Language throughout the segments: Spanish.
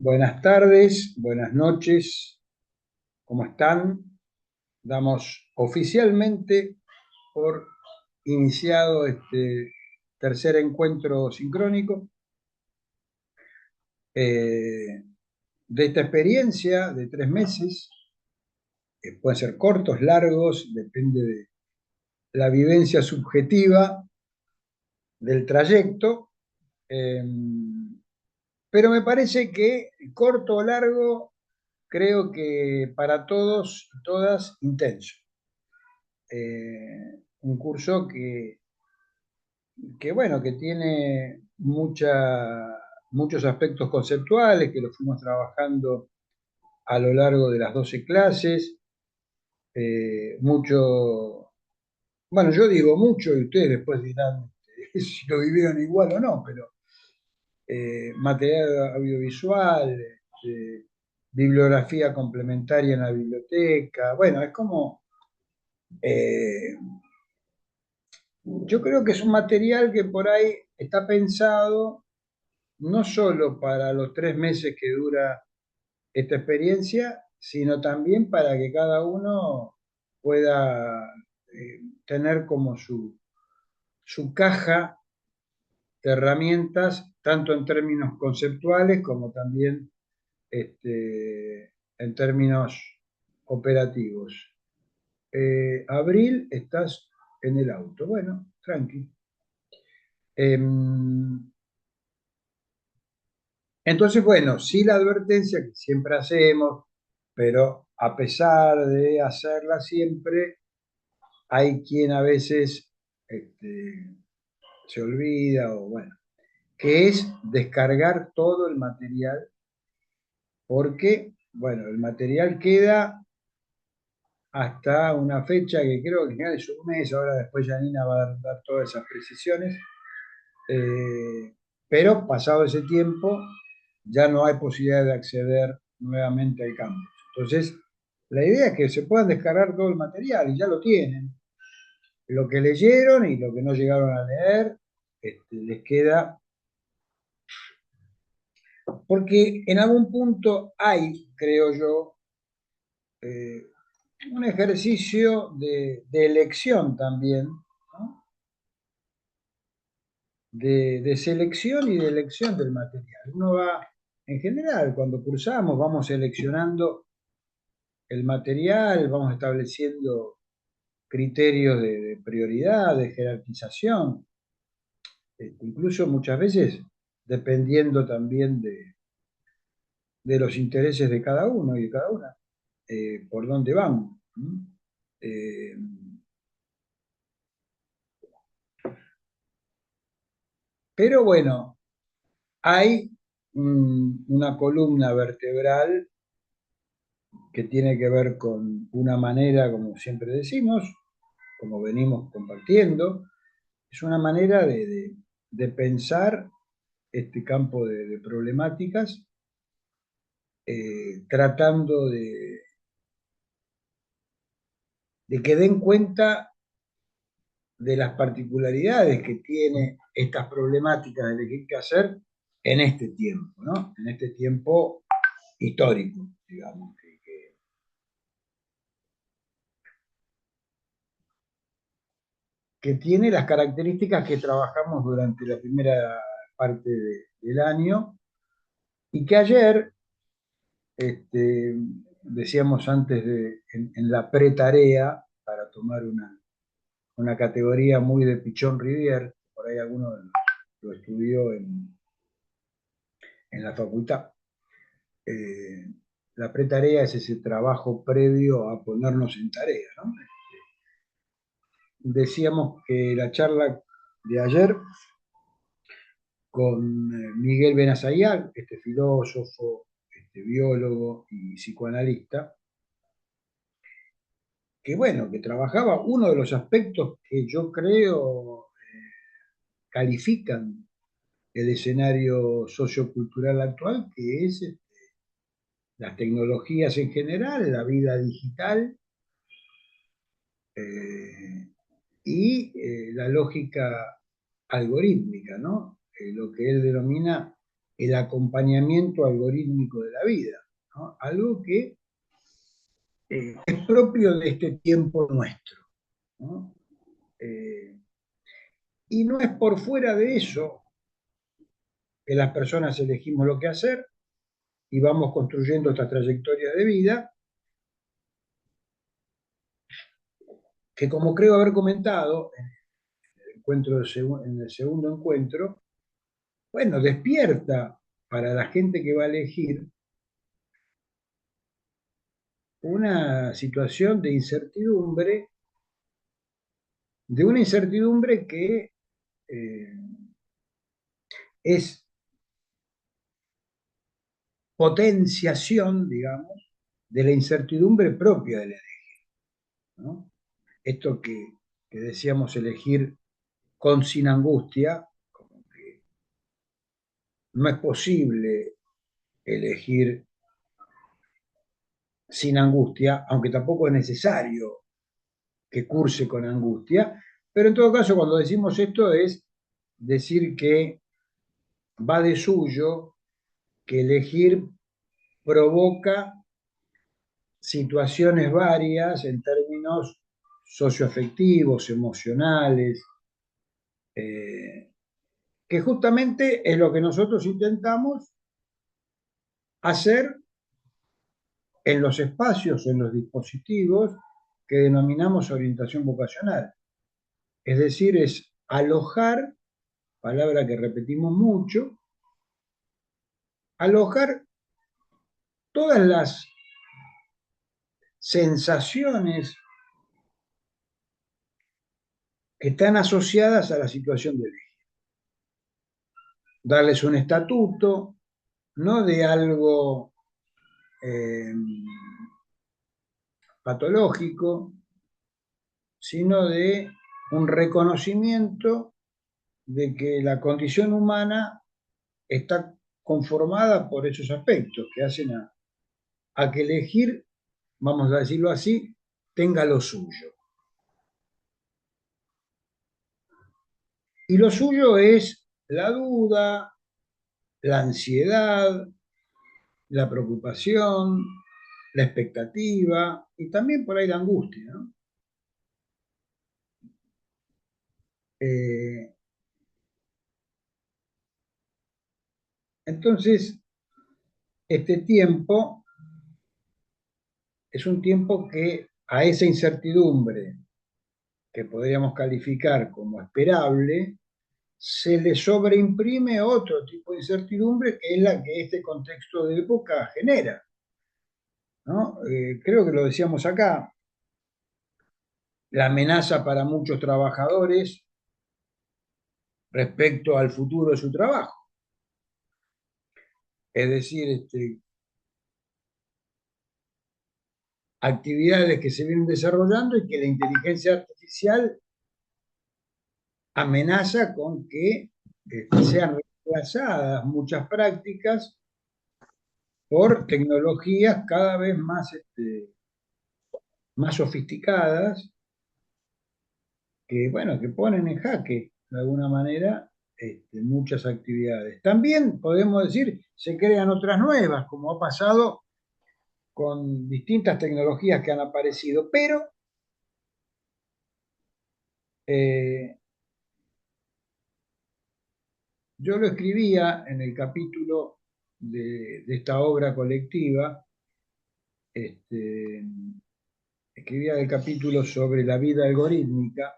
Buenas tardes, buenas noches, ¿cómo están? Damos oficialmente por iniciado este tercer encuentro sincrónico eh, de esta experiencia de 3 meses, que pueden ser cortos, largos, depende de la vivencia subjetiva del trayecto, eh, pero me parece que corto o largo, creo que para todos y todas intenso. Un curso que, bueno, que tiene muchos aspectos conceptuales, que lo fuimos trabajando a lo largo de las 12 clases, mucho, bueno, yo digo mucho y ustedes después dirán si lo vivieron igual o no, pero material audiovisual, bibliografía complementaria en la biblioteca, bueno, es como, eh, yo creo que es un material que por ahí está pensado no solo para los 3 meses que dura esta experiencia, sino también para que cada uno pueda tener como su caja de herramientas, tanto en términos conceptuales como también en términos operativos. Abril, estás en el auto. Bueno, tranqui. Entonces, bueno, sí la advertencia que siempre hacemos, pero a pesar de hacerla siempre, hay quien a veces se olvida o bueno, que es descargar todo el material, porque, bueno, el material queda hasta una fecha que creo que es un mes, ahora después Janina va a dar todas esas precisiones, eh, pero pasado ese tiempo ya no hay posibilidad de acceder nuevamente al campus. Entonces, la idea es que se puedan descargar todo el material y ya lo tienen. Lo que leyeron y lo que no llegaron a leer, les queda, porque en algún punto hay, creo yo, eh, un ejercicio de elección también, ¿no? De selección y de elección del material. Uno va, en general, cuando cursamos, vamos seleccionando el material, vamos estableciendo criterios de prioridad, de jerarquización, incluso muchas veces dependiendo también de los intereses de cada uno y de cada una, por dónde van. Eh, pero bueno, hay una columna vertebral que tiene que ver con una manera, como siempre decimos, como venimos compartiendo, es una manera de pensar este campo de problemáticas, tratando de que den cuenta de las particularidades que tiene estas problemáticas de lo que hay que hacer en este tiempo, ¿no? En este tiempo histórico, digamos, que tiene las características que trabajamos durante la primera parte del año y que ayer, este, decíamos antes en la pre-tarea, para tomar una categoría muy de Pichón Rivière, por ahí alguno lo estudió en la facultad. Eh, la pre-tarea es ese trabajo previo a ponernos en tarea, ¿no? Decíamos que la charla de ayer con Miguel Benazayag, este filósofo, este biólogo y psicoanalista, que bueno, que trabajaba uno de los aspectos que yo creo califican el escenario sociocultural actual, que es las tecnologías en general, la vida digital eh, y la lógica algorítmica, ¿no? Lo que él denomina el acompañamiento algorítmico de la vida, ¿no? Algo que es propio de este tiempo nuestro, ¿no? Eh, y no es por fuera de eso que las personas elegimos lo que hacer y vamos construyendo esta trayectoria de vida, que como creo haber comentado en el segundo encuentro, bueno, despierta para la gente que va a elegir una situación de incertidumbre, de una incertidumbre que eh, es potenciación, digamos, de la incertidumbre propia de la elegir, ¿no? Esto que decíamos elegir con sin angustia, como que no es posible elegir sin angustia, aunque tampoco es necesario que curse con angustia, pero en todo caso cuando decimos esto es decir que va de suyo, que elegir provoca situaciones varias en términos socioafectivos, emocionales, eh, que justamente es lo que nosotros intentamos hacer en los espacios, en los dispositivos que denominamos orientación vocacional. Es decir, es alojar, palabra que repetimos mucho, alojar todas las sensaciones que están asociadas a la situación de elegir. Darles un estatuto, no de algo eh, patológico, sino de un reconocimiento de que la condición humana está conformada por esos aspectos que hacen a que elegir, vamos a decirlo así, tenga lo suyo. Y lo suyo es la duda, la ansiedad, la preocupación, la expectativa y también por ahí la angustia, ¿no? Eh, entonces, este tiempo es un tiempo que a esa incertidumbre que podríamos calificar como esperable, se le sobreimprime otro tipo de incertidumbre que es la que este contexto de época genera, ¿no? Creo que lo decíamos acá, la amenaza para muchos trabajadores respecto al futuro de su trabajo. Es decir, actividades que se vienen desarrollando y que la inteligencia artificial amenaza con que sean reemplazadas muchas prácticas por tecnologías cada vez más sofisticadas que, bueno, que ponen en jaque, de alguna manera, muchas actividades. También podemos decir, se crean otras nuevas, como ha pasado con distintas tecnologías que han aparecido, pero eh, yo lo escribía en el capítulo de esta obra colectiva, este, escribía el capítulo sobre la vida algorítmica,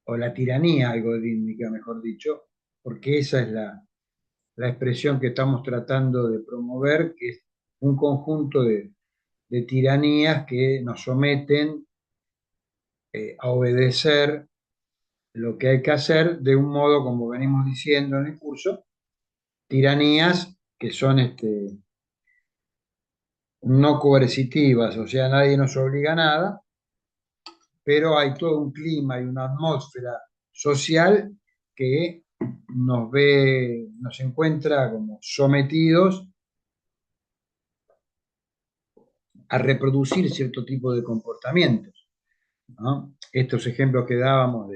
o la tiranía algorítmica, mejor dicho, porque esa es la expresión que estamos tratando de promover, que es un conjunto de tiranías que nos someten a obedecer lo que hay que hacer de un modo, como venimos diciendo en el curso, tiranías que son no coercitivas, o sea, nadie nos obliga a nada, pero hay todo un clima y una atmósfera social que nos encuentra como sometidos a reproducir cierto tipo de comportamientos, ¿no? Estos ejemplos que dábamos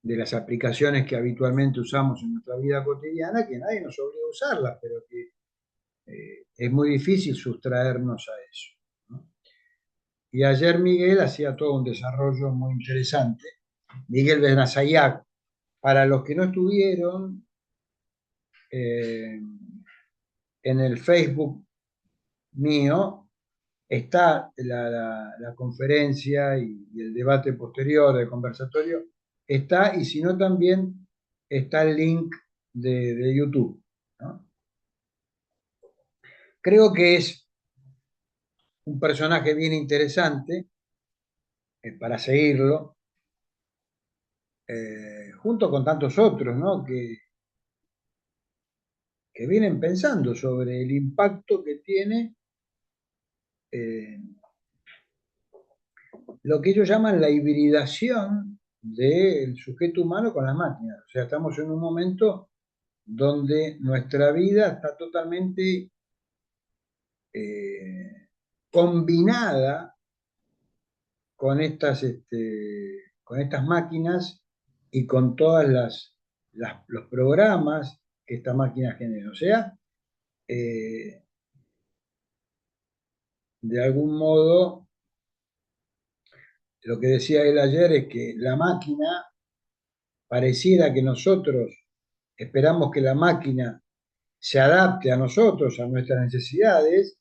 de las aplicaciones que habitualmente usamos en nuestra vida cotidiana, que nadie nos obliga a usarlas, pero que es muy difícil sustraernos a eso, ¿no? Y ayer Miguel hacía todo un desarrollo muy interesante. Miguel Benazayac, para los que no estuvieron eh, en el Facebook mío, está la conferencia y el debate posterior del conversatorio, está, y si no también está el link de YouTube, ¿no? Creo que es un personaje bien interesante para seguirlo, junto con tantos otros, ¿no? Que vienen pensando sobre el impacto que tiene eh, lo que ellos llaman la hibridación del sujeto humano con las máquinas. O sea, estamos en un momento donde nuestra vida está totalmente eh, combinada con estas máquinas y con todas los programas que esta máquina genera. O sea, eh, de algún modo, lo que decía él ayer es que la máquina pareciera que nosotros esperamos que la máquina se adapte a nosotros, a nuestras necesidades,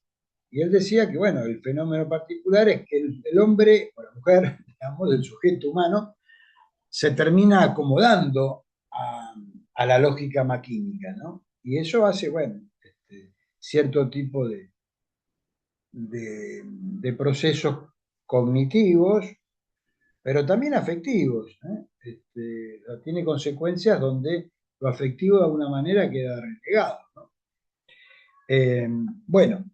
y él decía que, bueno, el fenómeno particular es que el hombre, o la mujer, digamos, el sujeto humano, se termina acomodando a la lógica maquínica, ¿no? Y eso hace, bueno, cierto tipo de procesos cognitivos, pero también afectivos, ¿eh? Tiene consecuencias donde lo afectivo de alguna manera queda relegado, ¿no? Bueno,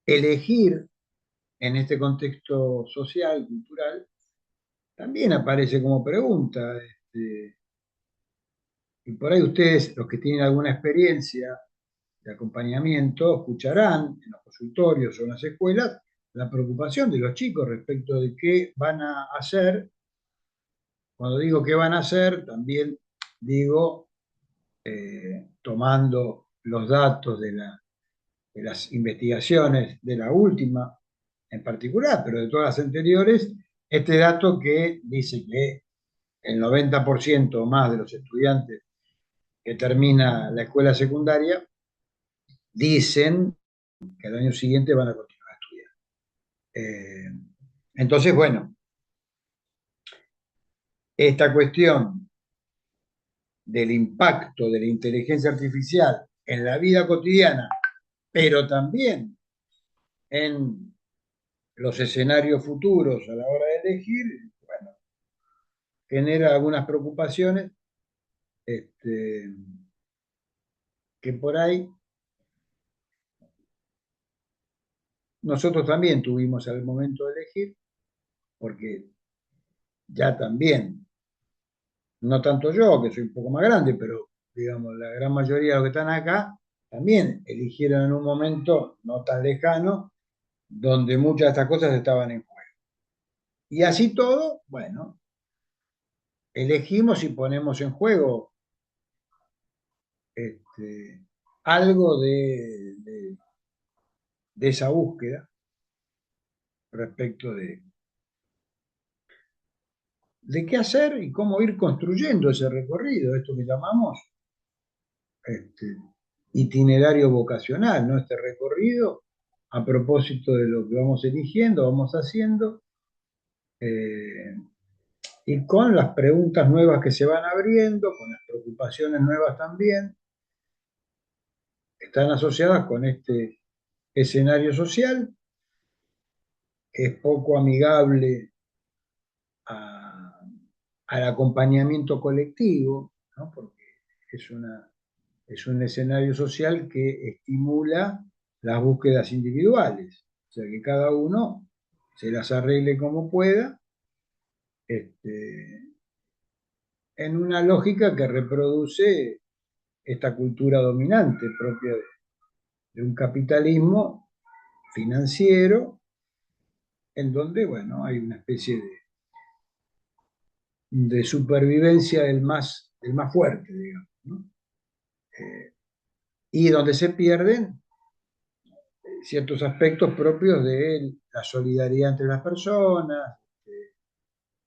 elegir en este contexto social, cultural, también aparece como pregunta. Y por ahí ustedes, los que tienen alguna experiencia de acompañamiento, escucharán en los consultorios o en las escuelas la preocupación de los chicos respecto de qué van a hacer. Cuando digo qué van a hacer, también digo, tomando los datos de las investigaciones de la última en particular, pero de todas las anteriores, este dato que dice que el 90% o más de los estudiantes que termina la escuela secundaria dicen que al año siguiente van a continuar a estudiar. Entonces, bueno, esta cuestión del impacto de la inteligencia artificial en la vida cotidiana, pero también en los escenarios futuros a la hora de elegir, bueno, genera algunas preocupaciones este, que por ahí nosotros también tuvimos al momento de elegir, porque ya también, no tanto yo, que soy un poco más grande, pero digamos, la gran mayoría de los que están acá también eligieron en un momento no tan lejano, donde muchas de estas cosas estaban en juego. Y así todo, bueno, elegimos y ponemos en juego algo de esa búsqueda respecto de qué hacer y cómo ir construyendo ese recorrido, esto que llamamos este, itinerario vocacional, ¿no? Este recorrido a propósito de lo que vamos eligiendo, vamos haciendo, eh, y con las preguntas nuevas que se van abriendo, con las preocupaciones nuevas también, que están asociadas con este escenario social, que es poco amigable a- al acompañamiento colectivo, ¿no? Porque es es un escenario social que estimula las búsquedas individuales, o sea que cada uno se las arregle como pueda, este, en una lógica que reproduce esta cultura dominante propia de un capitalismo financiero en donde, bueno, hay una especie de supervivencia del más fuerte, digamos, ¿no? Y donde se pierden ciertos aspectos propios de la solidaridad entre las personas,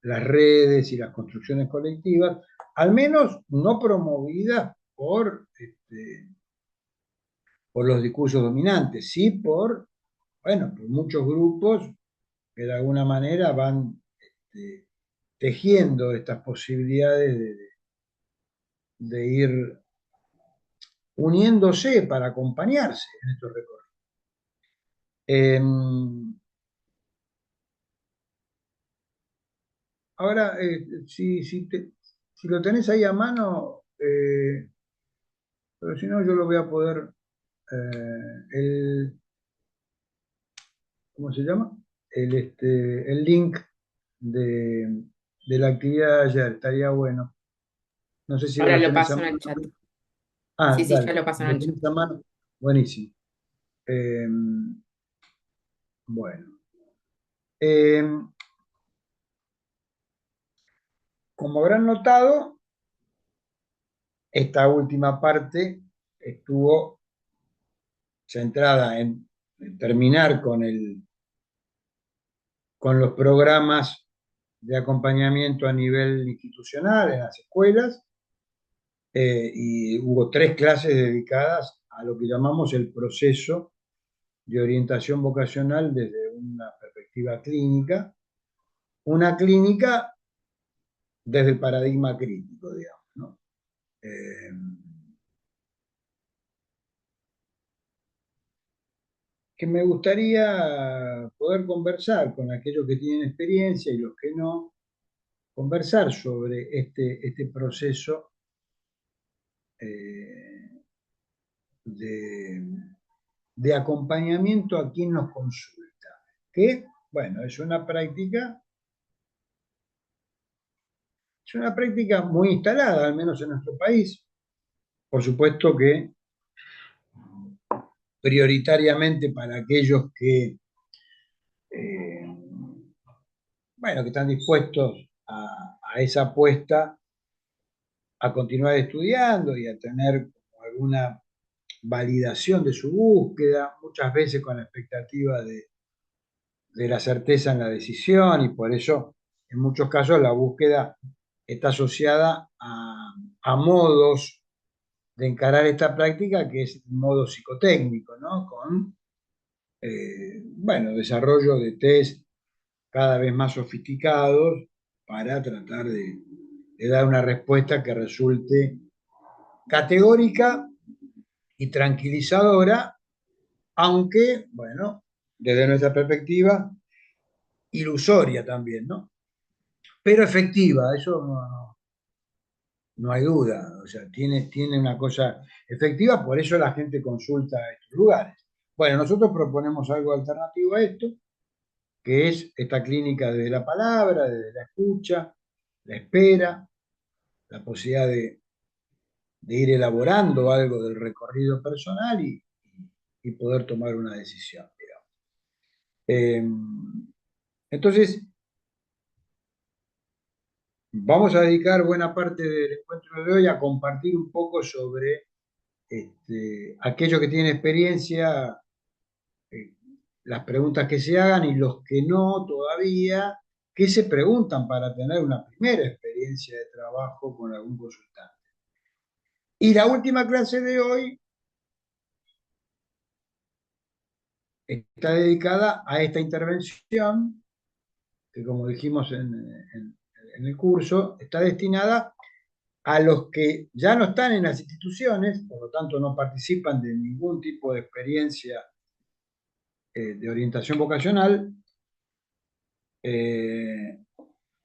las redes y las construcciones colectivas, al menos no promovidas por los discursos dominantes, sí bueno, por muchos grupos que de alguna manera van tejiendo estas posibilidades de ir uniéndose para acompañarse en estos recorridos. Ahora, si lo tenés ahí a mano, pero si no, yo lo voy a poder, el, ¿cómo se llama? El link de la actividad de ayer, estaría bueno. No sé si vos Ahora lo lo tenés a paso en mano. el chat. Ah, Sí, sí, ya dale, lo paso si en lo el chat. tenés a mano, buenísimo. Eh, bueno. Eh, Como habrán notado, esta última parte estuvo centrada en terminar con los programas de acompañamiento a nivel institucional en las escuelas, y hubo 3 clases dedicadas a lo que llamamos el proceso de orientación vocacional desde una perspectiva clínica, una clínica desde el paradigma crítico, digamos, ¿no? Eh, que me gustaría poder conversar con aquellos que tienen experiencia y los que no, conversar sobre este proceso eh, de, de acompañamiento a quien nos consulta, que, bueno, es una práctica muy instalada, al menos en nuestro país. Por supuesto que prioritariamente para aquellos eh, bueno, que están dispuestos a esa apuesta, a continuar estudiando y a tener alguna validación de su búsqueda, muchas veces con la expectativa de la certeza en la decisión, y por eso en muchos casos la búsqueda está asociada a modos de encarar esta práctica, que es el modo psicotécnico, ¿no? Con, bueno, desarrollo de test cada vez más sofisticados para tratar de dar una respuesta que resulte categórica y tranquilizadora, aunque, bueno, desde nuestra perspectiva, ilusoria también, ¿no? Pero efectiva, eso no hay duda, o sea, tiene una cosa efectiva, por eso la gente consulta a estos lugares. Bueno, nosotros proponemos algo alternativo a esto, que es esta clínica desde la palabra, desde la escucha, la espera, la posibilidad de ir elaborando algo del recorrido personal y poder tomar una decisión, digamos. Entonces, vamos a dedicar buena parte del encuentro de hoy a compartir un poco sobre aquellos que tienen experiencia, eh, las preguntas que se hagan y los que no todavía, qué se preguntan para tener una primera experiencia de trabajo con algún consultante. Y la última clase de hoy está dedicada a esta intervención, que como dijimos en el curso, está destinada a los que ya no están en las instituciones, por lo tanto no participan de ningún tipo de experiencia de orientación vocacional, eh,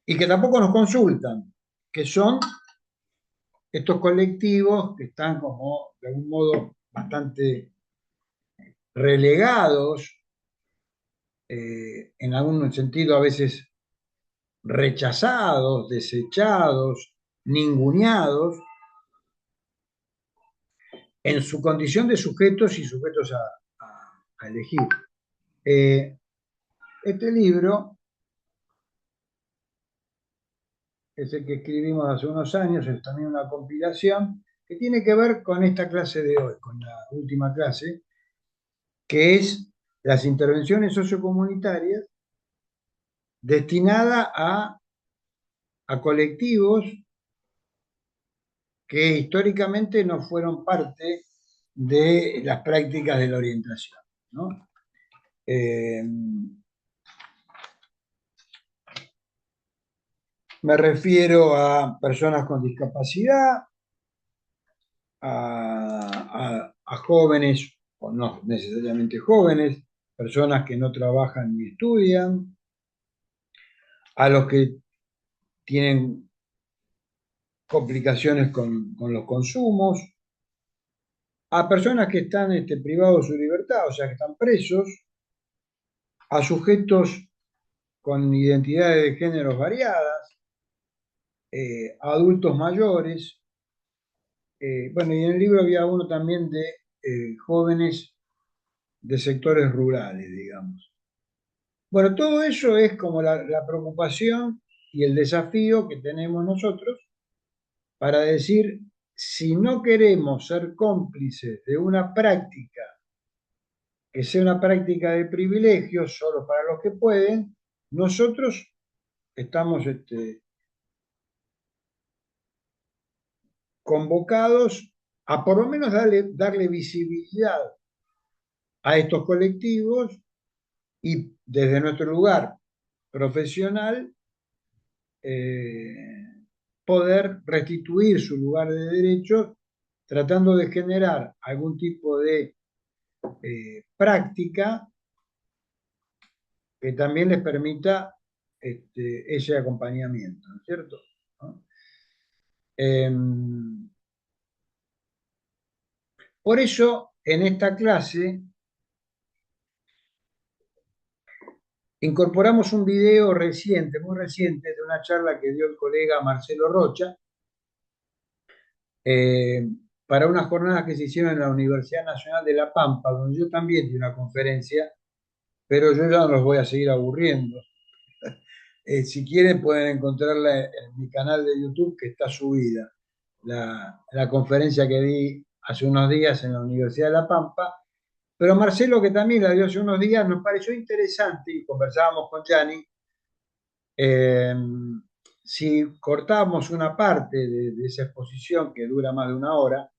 y que tampoco nos consultan, que son estos colectivos que están como de algún modo bastante relegados, en algún sentido a veces rechazados, desechados, ninguneados, en su condición de sujetos y sujetos a elegir. Eh, Este libro es el que escribimos hace unos años, es también una compilación que tiene que ver con esta clase de hoy, con la última clase, que es las intervenciones sociocomunitarias destinadas a colectivos que históricamente no fueron parte de las prácticas de la orientación, ¿no? Eh, Me refiero a personas con discapacidad, a jóvenes, o no necesariamente jóvenes, personas que no trabajan ni estudian, a los que tienen complicaciones con los consumos, a personas que están privados de su libertad, o sea, que están presos, a sujetos con identidades de géneros variadas, a adultos mayores. Bueno, y en el libro había uno también de jóvenes de sectores rurales, digamos. Bueno, todo eso es como la preocupación y el desafío que tenemos nosotros para decir, si no queremos ser cómplices de una práctica que sea una práctica de privilegios solo para los que pueden, nosotros estamos convocados a por lo menos darle visibilidad a estos colectivos y desde nuestro lugar profesional eh, poder restituir su lugar de derechos tratando de generar algún tipo de práctica que también les permita ese acompañamiento, ¿no es cierto? ¿No? Eh, por eso, en esta clase incorporamos un video reciente, muy reciente, de una charla que dio el colega Marcelo Rocha, eh, para unas jornadas que se hicieron en la Universidad Nacional de La Pampa, donde yo también di una conferencia, pero yo ya no los voy a seguir aburriendo. Si quieren pueden encontrarla en mi canal de YouTube que está subida, la conferencia que di hace unos días en la Universidad de La Pampa, pero Marcelo, que también la dio hace unos días, nos pareció interesante y conversábamos con Gianni, eh, si cortamos una parte de esa exposición que dura más de una hora,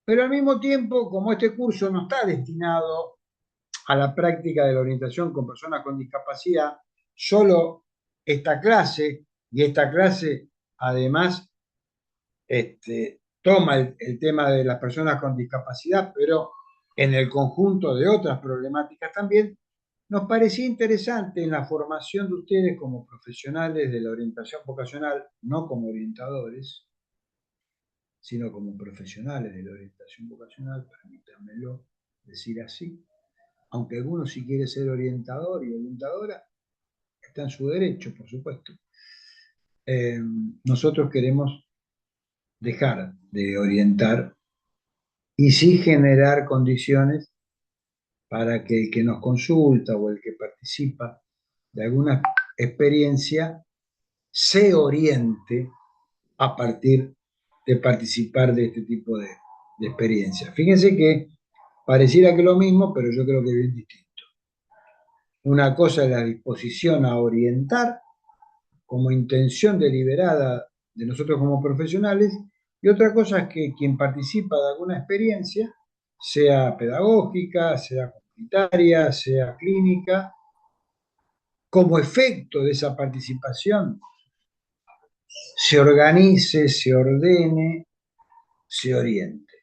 pero al mismo tiempo, como este curso no está destinado a la práctica de la orientación con personas con discapacidad, solo esta clase, y esta clase además toma el tema de las personas con discapacidad, pero en el conjunto de otras problemáticas también, nos parecía interesante en la formación de ustedes como profesionales de la orientación vocacional, no como orientadores, sino como profesionales de la orientación vocacional, permítanmelo decir así, aunque alguno si quiere ser orientador y orientadora, está en su derecho, por supuesto. Nosotros queremos dejar de orientar y sí generar condiciones para que el que nos consulta o el que participa de alguna experiencia se oriente a partir de participar de este tipo de experiencias. Fíjense que pareciera que es lo mismo, pero yo creo que es bien distinto. Una cosa es la disposición a orientar como intención deliberada de nosotros como profesionales, y otra cosa es que quien participa de alguna experiencia, sea pedagógica, sea comunitaria, sea clínica, como efecto de esa participación, se organice, se ordene, se oriente,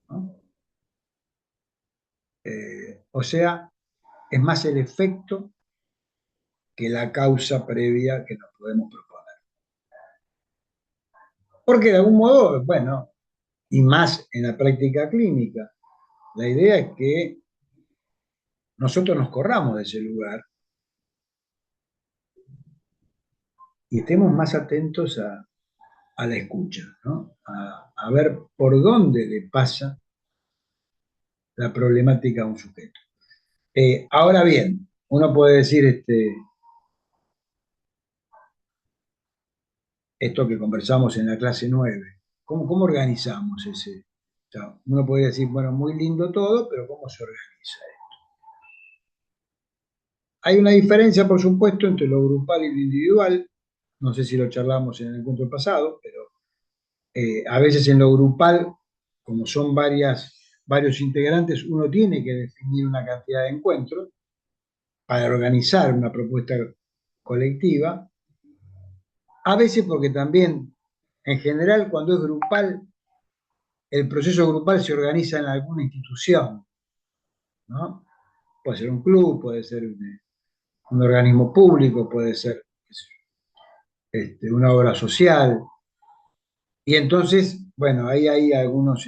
¿no? O sea, es más el efecto que la causa previa que nos podemos proponer. Porque de algún modo, bueno, y más en la práctica clínica, la idea es que nosotros nos corramos de ese lugar y estemos más atentos a la escucha, ¿no? A ver por dónde le pasa la problemática a un sujeto. Ahora bien, uno puede decir esto que conversamos en la clase 9. ¿Cómo organizamos ese? O sea, uno podría decir, bueno, muy lindo todo, pero ¿cómo se organiza? Hay una diferencia, por supuesto, entre lo grupal y lo individual. No sé si lo charlamos en el encuentro pasado, pero a veces en lo grupal, como son varios integrantes, uno tiene que definir una cantidad de encuentros para organizar una propuesta colectiva. A veces porque también, en general, cuando es grupal, el proceso grupal se organiza en alguna institución, ¿no? Puede ser un club, puede ser un organismo público, puede ser una obra social. Y entonces, bueno, ahí hay algunos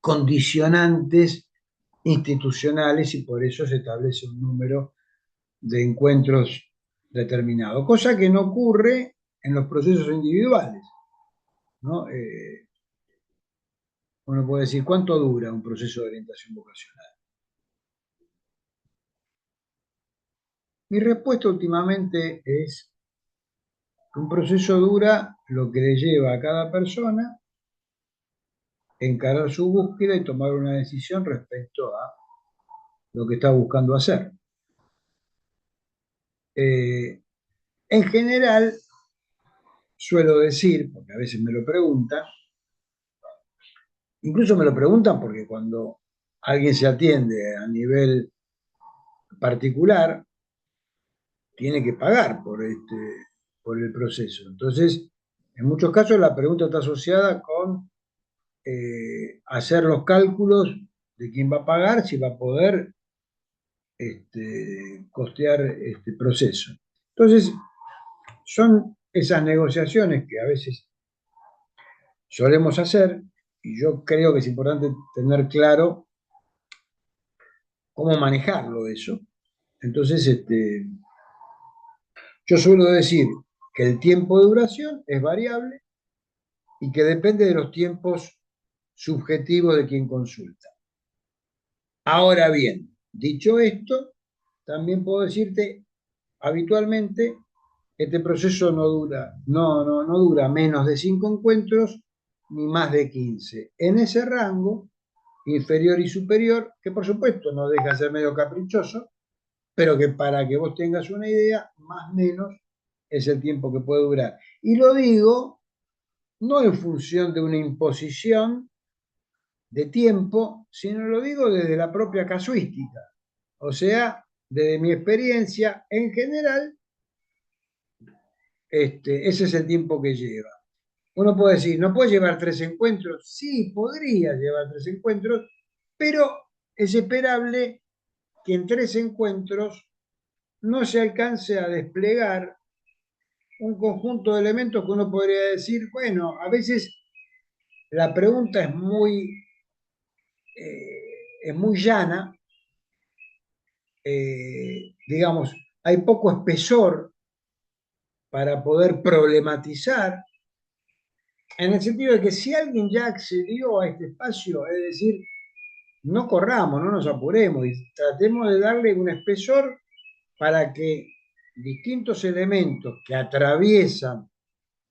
condicionantes institucionales y por eso se establece un número de encuentros determinado, cosa que no ocurre en los procesos individuales, ¿no? Uno puede decir, ¿cuánto dura un proceso de orientación vocacional? Mi respuesta últimamente es que un proceso dura lo que le lleva a cada persona encarar su búsqueda y tomar una decisión respecto a lo que está buscando hacer. Eh, en general, suelo decir, porque a veces me lo preguntan, incluso me lo preguntan porque cuando alguien se atiende a nivel particular, tiene que pagar por el proceso. Entonces, en muchos casos la pregunta está asociada con hacer los cálculos de quién va a pagar, si va a poder costear este proceso. Entonces, son esas negociaciones que a veces solemos hacer y yo creo que es importante tener claro cómo manejarlo eso. Entonces, yo suelo decir que el tiempo de duración es variable y que depende de los tiempos subjetivos de quien consulta. Ahora bien, dicho esto, también puedo decirte, habitualmente este proceso no dura menos de 5 encuentros ni más de 15. En ese rango, inferior y superior, que por supuesto no deja de ser medio caprichoso, pero que para que vos tengas una idea, más o menos es el tiempo que puede durar. Y lo digo no en función de una imposición de tiempo, sino lo digo desde la propia casuística. O sea, desde mi experiencia en general, ese es el tiempo que lleva. Uno puede decir, ¿no puede llevar 3 encuentros? Sí, podría llevar 3 encuentros, pero es esperable que en 3 encuentros no se alcance a desplegar un conjunto de elementos que uno podría decir, bueno, a veces la pregunta es muy llana, digamos, hay poco espesor para poder problematizar, en el sentido de que si alguien ya accedió a este espacio, es decir, no corramos, no nos apuremos y tratemos de darle un espesor para que distintos elementos que atraviesan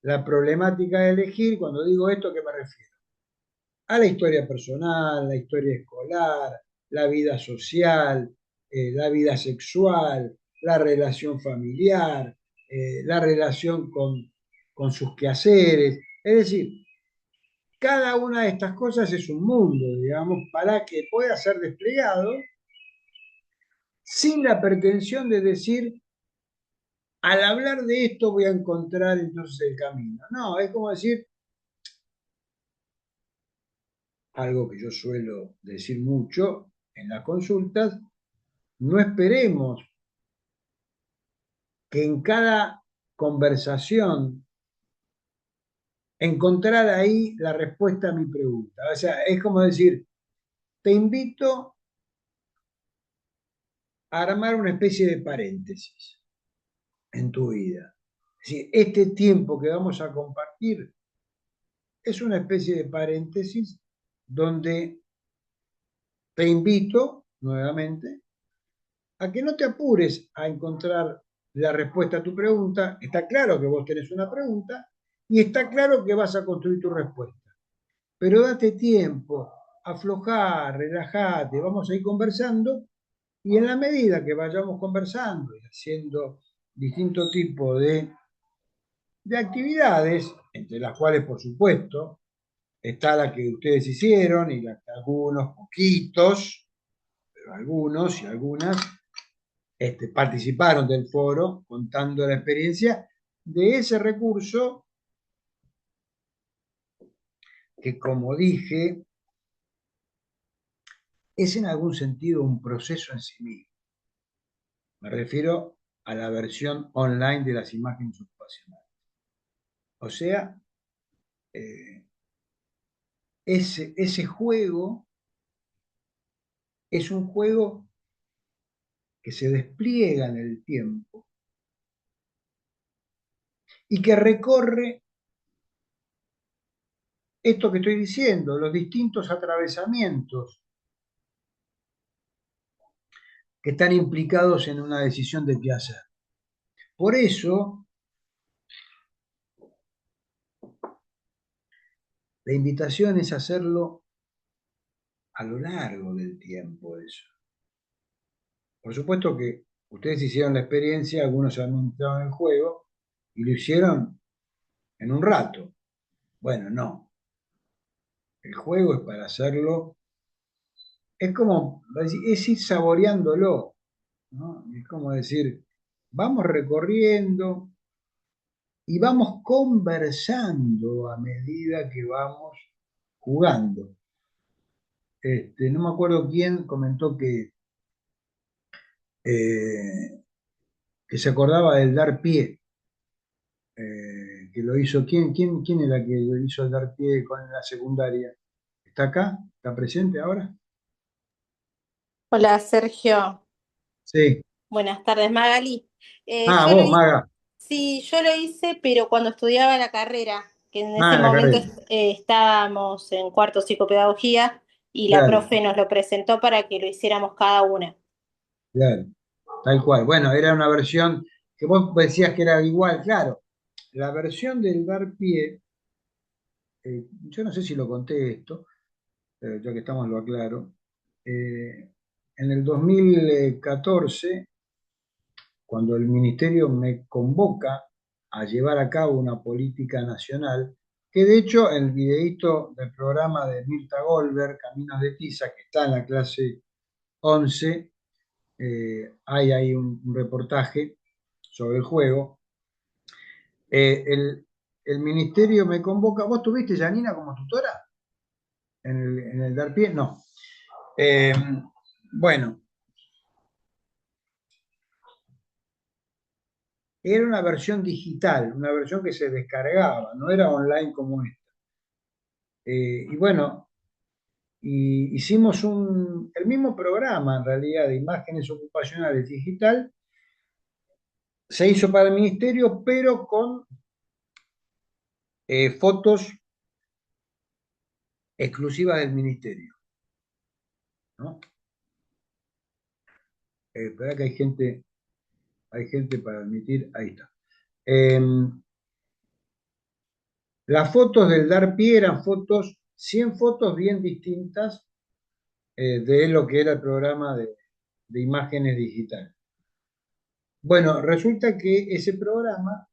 la problemática de elegir, cuando digo esto, ¿a qué me refiero? A la historia personal, la historia escolar, la vida social, la vida sexual, la relación familiar, la relación con sus quehaceres. Es decir, cada una de estas cosas es un mundo, digamos, para que pueda ser desplegado sin la pretensión de decir, al hablar de esto voy a encontrar entonces el camino. No, es como decir algo que yo suelo decir mucho en las consultas, no esperemos que en cada conversación encontrar ahí la respuesta a mi pregunta. O sea, es como decir, te invito a armar una especie de paréntesis en tu vida. Es decir, este tiempo que vamos a compartir es una especie de paréntesis donde te invito nuevamente a que no te apures a encontrar la respuesta a tu pregunta. Está claro que vos tenés una pregunta y está claro que vas a construir tu respuesta. Pero date tiempo, aflojá, relájate, vamos a ir conversando y en la medida que vayamos conversando y haciendo distintos tipos de actividades, entre las cuales, por supuesto, está la que ustedes hicieron y la que algunos poquitos, pero algunos y algunas participaron del foro contando la experiencia de ese recurso que, como dije, es en algún sentido un proceso en sí mismo. Me refiero a la versión online de las imágenes ocupacionales. O sea, eh, ese juego es un juego que se despliega en el tiempo y que recorre esto que estoy diciendo, los distintos atravesamientos que están implicados en una decisión de qué hacer. Por eso, la invitación es hacerlo a lo largo del tiempo eso. Por supuesto que ustedes hicieron la experiencia, algunos han entrado en el juego y lo hicieron en un rato. Bueno, no. El juego es para hacerlo, es como, es ir saboreándolo, ¿no? Es como decir, vamos recorriendo y vamos conversando a medida que vamos jugando. No me acuerdo quién comentó eh, que se acordaba del dar pie, que lo hizo. ¿Quién era que lo hizo el dar pie con la secundaria? ¿Está acá? ¿Está presente ahora? Hola Sergio, Sí. buenas tardes Magali. Ah, Yo lo vos, hice, Maga. sí, yo lo hice, pero cuando estudiaba la carrera, que en ese Ah, la momento carrera. estábamos en cuarto psicopedagogía y la Claro, profe nos lo presentó para que lo hiciéramos cada una. claro. Tal cual. Bueno, era una versión que vos decías que era igual, claro. La versión del dar pie, yo no sé si lo conté esto, ya que estamos lo aclaro. Eh, en el 2014, cuando el ministerio me convoca a llevar a cabo una política nacional, que de hecho el videíto del programa de Mirta Goldberg, Caminos de Tiza, que está en la clase 11, hay ahí un reportaje sobre el juego. Eh, el, el ministerio me convoca. ¿Vos tuviste, Janina, como tutora en el dar pie? No. Eh, bueno, era una versión digital, una versión que se descargaba, no era online como esta. Y bueno, hicimos el mismo programa en realidad de imágenes ocupacionales digital, se hizo para el ministerio, pero con fotos exclusivas del ministerio, ¿no? Espera que hay gente para admitir, ahí está. Eh, las fotos del dar pie eran 100 fotos bien distintas de lo que era el programa de imágenes digital. Bueno, resulta que ese programa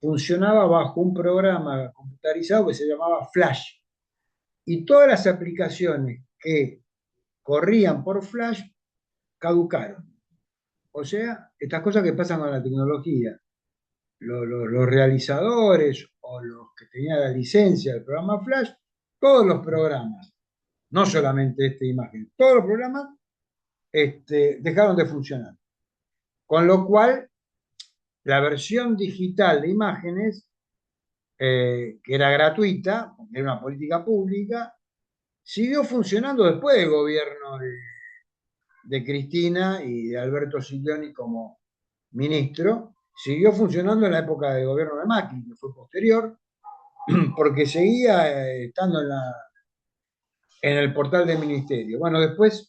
funcionaba bajo un programa computarizado que se llamaba Flash. Y todas las aplicaciones que corrían por Flash caducaron. O sea, estas cosas que pasan con la tecnología. Los realizadores o los que tenían la licencia del programa Flash, todos los programas, no solamente esta imagen, todos los programas dejaron de funcionar. Con lo cual, la versión digital de imágenes, que era gratuita, porque era una política pública, siguió funcionando después del gobierno de Cristina y de Alberto Silioni como ministro, siguió funcionando en la época del gobierno de Macri, que fue posterior, porque seguía estando en el portal del ministerio. Bueno, después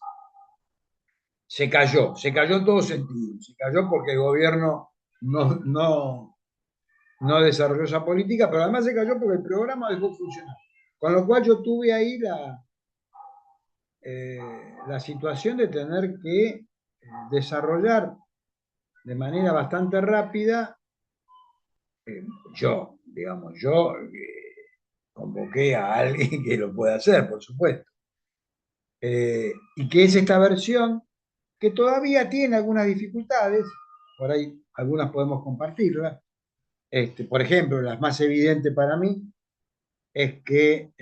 se cayó en todo sentido, se cayó porque el gobierno no desarrolló esa política, pero además se cayó porque el programa dejó de funcionar. Con lo cual yo tuve ahí eh, la situación de tener que desarrollar de manera bastante rápida, convoqué a alguien que lo pueda hacer, por supuesto. Y que es esta versión que todavía tiene algunas dificultades, por ahí algunas podemos compartirlas. Por ejemplo, las más evidentes para mí es que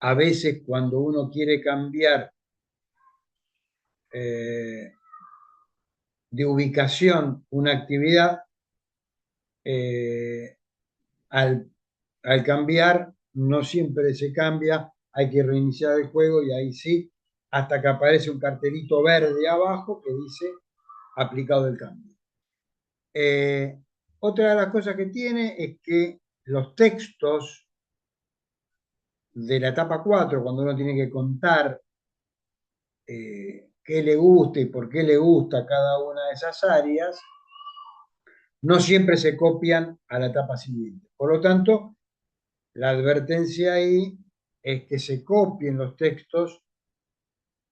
a veces cuando uno quiere cambiar eh, de ubicación una actividad, eh, al, al cambiar no siempre se cambia, hay que reiniciar el juego y ahí sí, hasta que aparece un cartelito verde abajo que dice aplicado el cambio. Eh, Otra de las cosas que tiene es que los textos de la etapa 4 cuando uno tiene que contar qué le gusta y por qué le gusta cada una de esas áreas, no siempre se copian a la etapa siguiente. Por lo tanto, la advertencia ahí es que se copien los textos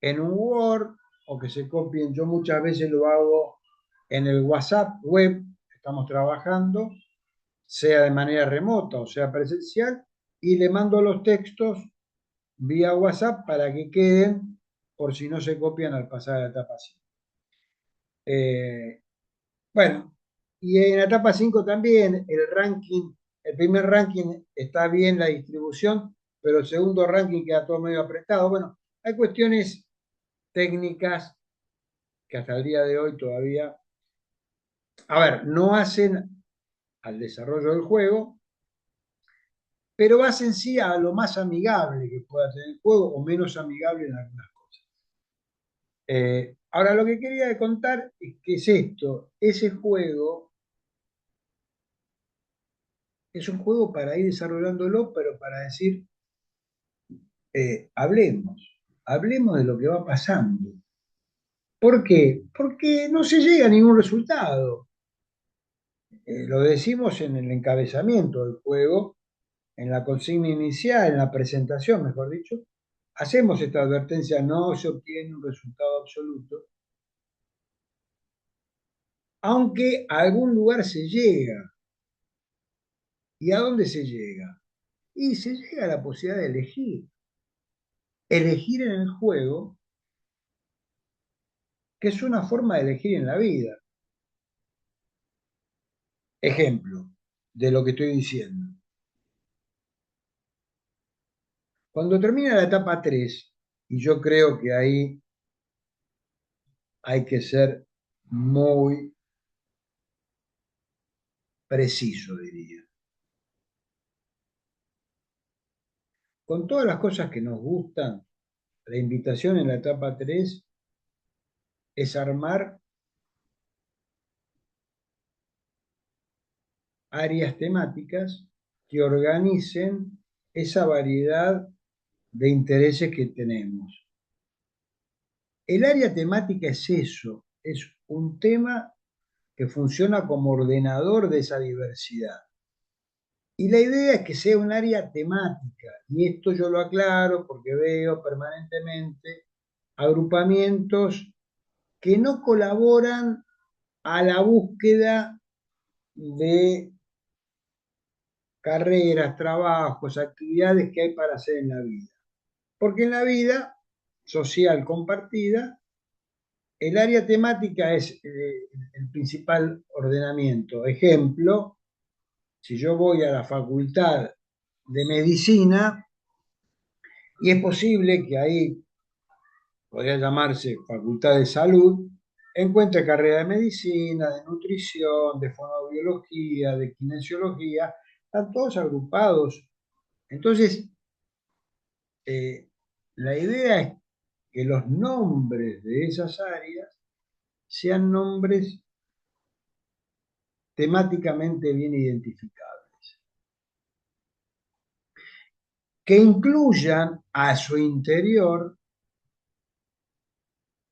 en un Word o que se copien. Yo muchas veces lo hago en el WhatsApp web, estamos trabajando, sea de manera remota o sea presencial, y le mando los textos vía WhatsApp para que queden por si no se copian al pasar a la etapa 5. Bueno, y en la etapa 5 también el ranking, el primer ranking está bien la distribución, pero el segundo ranking queda todo medio apretado. Bueno, hay cuestiones técnicas que hasta el día de hoy todavía, a ver, no hacen al desarrollo del juego, pero hacen sí a lo más amigable que pueda tener el juego o menos amigable en algunas cosas. Ahora, lo que quería contar es que es esto, ese juego es un juego para ir desarrollándolo, pero para decir, hablemos de lo que va pasando. ¿Por qué? Porque no se llega a ningún resultado. Lo decimos en el encabezamiento del juego, en la consigna inicial, en la presentación, mejor dicho, hacemos esta advertencia, no se obtiene un resultado absoluto, aunque a algún lugar se llega. ¿Y a dónde se llega? Y se llega a la posibilidad de elegir. Elegir en el juego, que es una forma de elegir en la vida. Ejemplo de lo que estoy diciendo. Cuando termina la etapa 3, y yo creo que ahí hay que ser muy preciso, diría. Con todas las cosas que nos gustan, la invitación en la etapa 3 es armar áreas temáticas que organicen esa variedad de intereses que tenemos. El área temática es eso, es un tema que funciona como ordenador de esa diversidad. Y la idea es que sea un área temática, y esto yo lo aclaro porque veo permanentemente agrupamientos que no colaboran a la búsqueda de carreras, trabajos, actividades que hay para hacer en la vida. Porque en la vida social compartida, el área temática es el principal ordenamiento. Ejemplo, si yo voy a la facultad de medicina, y es posible que ahí podría llamarse facultad de salud, encuentre carrera de medicina, de nutrición, de fonoaudiología, de kinesiología, están todos agrupados. Entonces, la idea es que los nombres de esas áreas sean nombres temáticamente bien identificables, que incluyan a su interior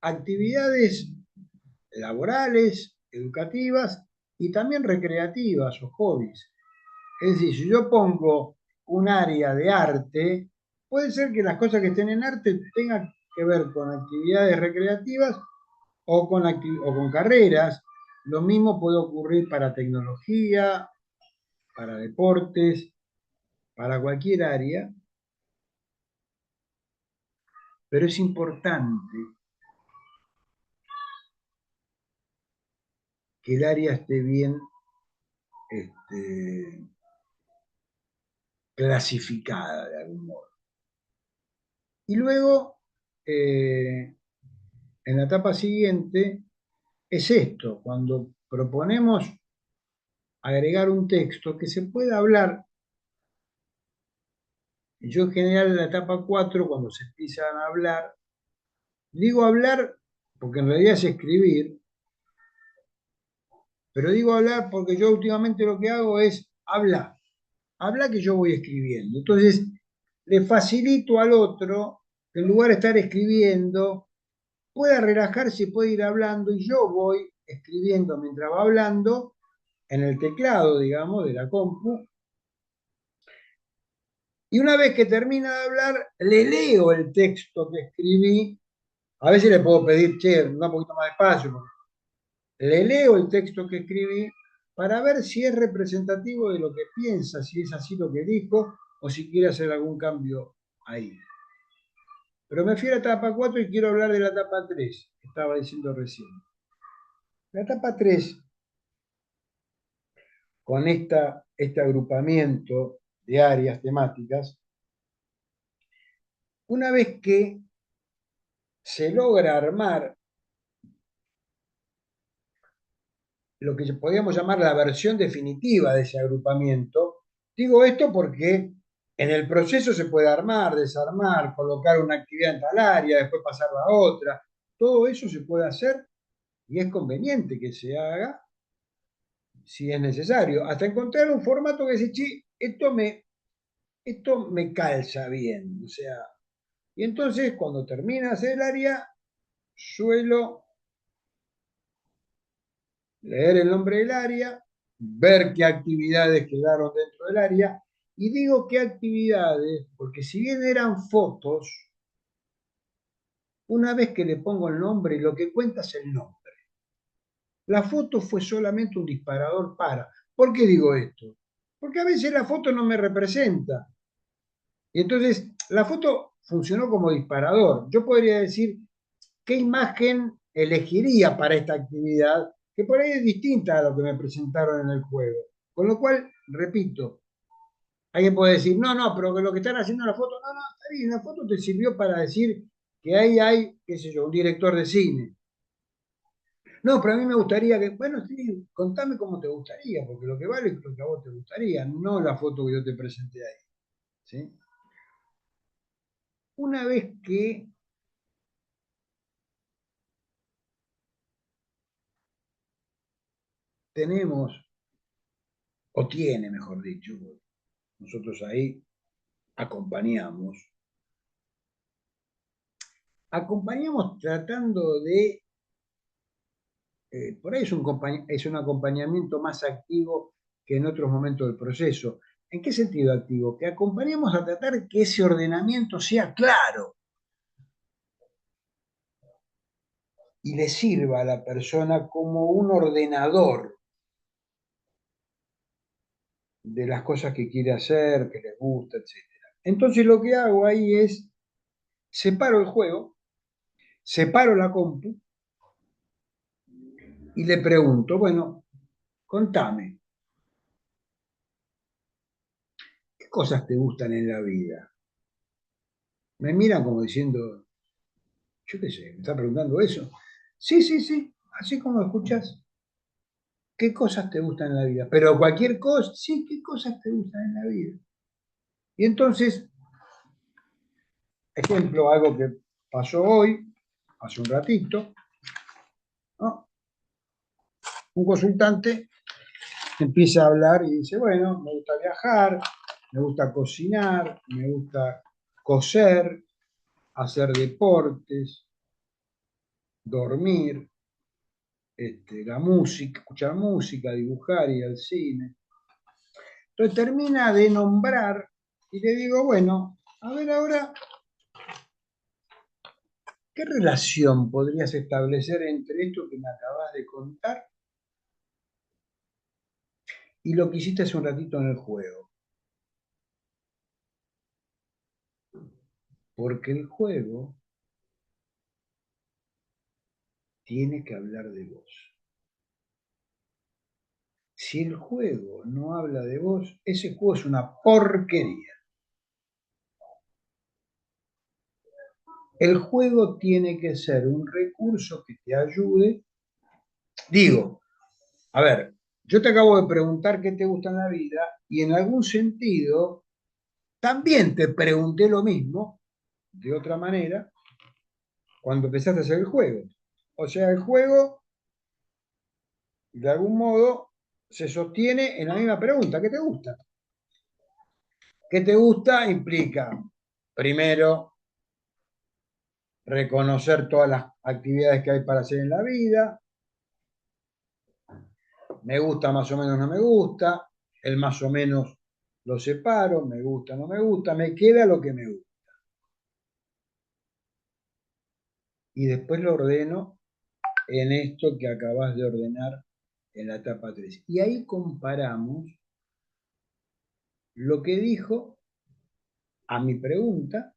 actividades laborales, educativas y también recreativas o hobbies. Es decir, si yo pongo un área de arte, puede ser que las cosas que estén en arte tengan que ver con actividades recreativas o con carreras. Lo mismo puede ocurrir para tecnología, para deportes, para cualquier área, pero es importante que el área esté bien este, clasificada de algún modo. Y luego, en la etapa siguiente, es esto, cuando proponemos agregar un texto que se pueda hablar, y yo en general en la etapa 4 cuando se empiezan a hablar, digo hablar porque en realidad es escribir, pero digo hablar porque yo últimamente lo que hago es hablar, hablar que yo voy escribiendo. Entonces, le facilito al otro que en lugar de estar escribiendo, pueda relajarse y puede ir hablando y yo voy escribiendo mientras va hablando en el teclado, digamos, de la compu. Y una vez que termina de hablar, le leo el texto que escribí. A veces le puedo pedir, che, un poquito más despacio. Le leo el texto que escribí para ver si es representativo de lo que piensa, si es así lo que dijo o si quiere hacer algún cambio ahí. Pero me fui a la etapa 4 y quiero hablar de la etapa 3, que estaba diciendo recién. La etapa 3 con este agrupamiento de áreas temáticas, una vez que se logra armar lo que podríamos llamar la versión definitiva de ese agrupamiento, digo esto porque en el proceso se puede armar, desarmar, colocar una actividad en tal área, después pasarla a otra, todo eso se puede hacer y es conveniente que se haga si es necesario, hasta encontrar un formato que dice, sí, esto me calza bien, o sea, y entonces cuando terminas el área, suelo leer el nombre del área, ver qué actividades quedaron dentro del área, y digo qué actividades, porque si bien eran fotos, una vez que le pongo el nombre, lo que cuenta es el nombre. La foto fue solamente un disparador para. ¿Por qué digo esto? Porque a veces la foto no me representa. Y entonces la foto funcionó como disparador. Yo podría decir qué imagen elegiría para esta actividad, que por ahí es distinta a lo que me presentaron en el juego. Con lo cual, repito, alguien puede decir, no, no, pero que lo que están haciendo en la foto, no, no, está bien, la foto te sirvió para decir que ahí hay, qué sé yo, un director de cine. No, pero a mí me gustaría que, bueno, sí, contame cómo te gustaría, porque lo que vale es lo que a vos te gustaría, no la foto que yo te presenté ahí. ¿Sí? Una vez que tenemos, o tiene, mejor dicho, nosotros ahí acompañamos, acompañamos tratando de, por ahí es un acompañamiento más activo que en otros momentos del proceso. ¿En qué sentido activo? Que acompañamos a tratar que ese ordenamiento sea claro y le sirva a la persona como un ordenador de las cosas que quiere hacer, que les gusta, etc. Entonces lo que hago ahí es separo el juego, separo la compu y le pregunto, bueno, contame, ¿qué cosas te gustan en la vida? Me miran como diciendo, yo qué sé, ¿me está preguntando eso? Sí, sí, sí, así como escuchas, ¿qué cosas te gustan en la vida? Pero cualquier cosa, sí, ¿qué cosas te gustan en la vida? Y entonces, ejemplo, algo que pasó hoy, hace un ratito, ¿no? Un consultante empieza a hablar y dice, bueno, me gusta viajar, me gusta cocinar, me gusta coser, hacer deportes. dormir, la música, escuchar música, dibujar, ir al cine. Entonces termina de nombrar y le digo, bueno, a ver ahora, ¿qué relación podrías establecer entre esto que me acabas de contar y lo que hiciste hace un ratito en el juego? Porque el juego tiene que hablar de vos. Si el juego no habla de vos, ese juego es una porquería. El juego tiene que ser un recurso que te ayude. Digo, a ver, yo te acabo de preguntar qué te gusta en la vida y en algún sentido también te pregunté lo mismo, de otra manera, cuando empezaste a hacer el juego. O sea, el juego, de algún modo, se sostiene en la misma pregunta, ¿qué te gusta? ¿Qué te gusta? Implica, primero, reconocer todas las actividades que hay para hacer en la vida, me gusta más o menos, no me gusta, el más o menos lo separo, me gusta, no me gusta, me queda lo que me gusta. Y después lo ordeno en esto que acabas de ordenar en la etapa 3. Y ahí comparamos lo que dijo a mi pregunta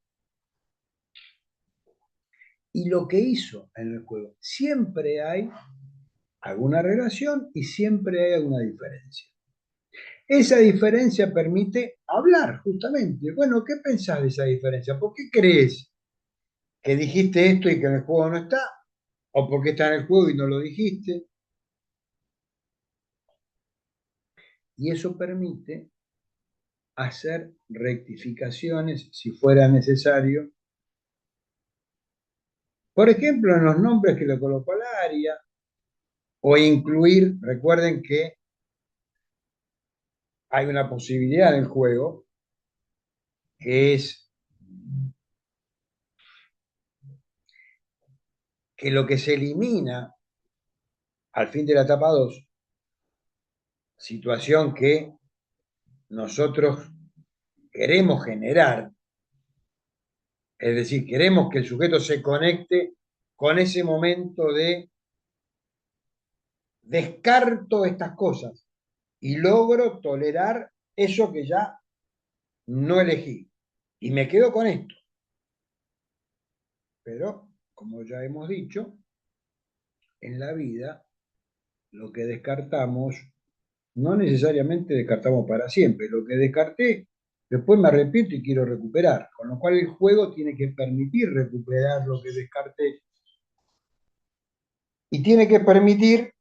y lo que hizo en el juego. Siempre hay alguna relación y siempre hay alguna diferencia. Esa diferencia permite hablar, justamente. Bueno, ¿qué pensás de esa diferencia? ¿Por qué crees que dijiste esto y que en el juego no está? ¿O por qué está en el juego y no lo dijiste? Y eso permite hacer rectificaciones si fuera necesario. Por ejemplo, en los nombres que le colocó al área, o incluir, recuerden que hay una posibilidad en el juego, que es que lo que se elimina al fin de la etapa 2, situación que nosotros queremos generar, es decir, queremos que el sujeto se conecte con ese momento de descarto estas cosas y logro tolerar eso que ya no elegí. Y me quedo con esto. Pero, como ya hemos dicho, en la vida lo que descartamos no necesariamente descartamos para siempre. Lo que descarté, después me arrepiento y quiero recuperar. Con lo cual el juego tiene que permitir recuperar lo que descarté. Y tiene que permitir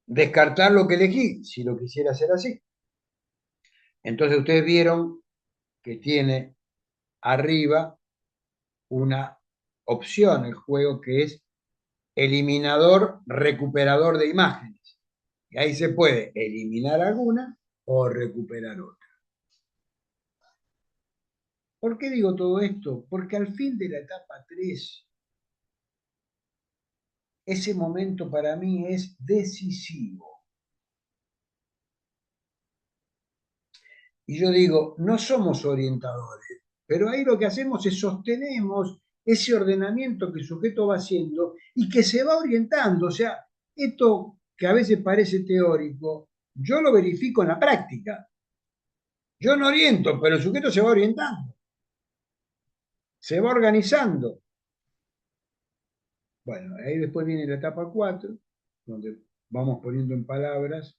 descartar lo que elegí, si lo quisiera hacer así. Entonces ustedes vieron que tiene arriba una opción el juego que es eliminador recuperador de imágenes. Y ahí se puede eliminar alguna o recuperar otra. ¿Por qué digo todo esto? Porque al fin de la etapa 3, ese momento para mí es decisivo. Y yo digo, no somos orientadores, pero ahí lo que hacemos es sostenemos ese ordenamiento que el sujeto va haciendo y que se va orientando. O sea, esto que a veces parece teórico, yo lo verifico en la práctica. Yo no oriento, pero el sujeto se va orientando, se va organizando. Bueno, ahí después viene la etapa 4, donde vamos poniendo en palabras.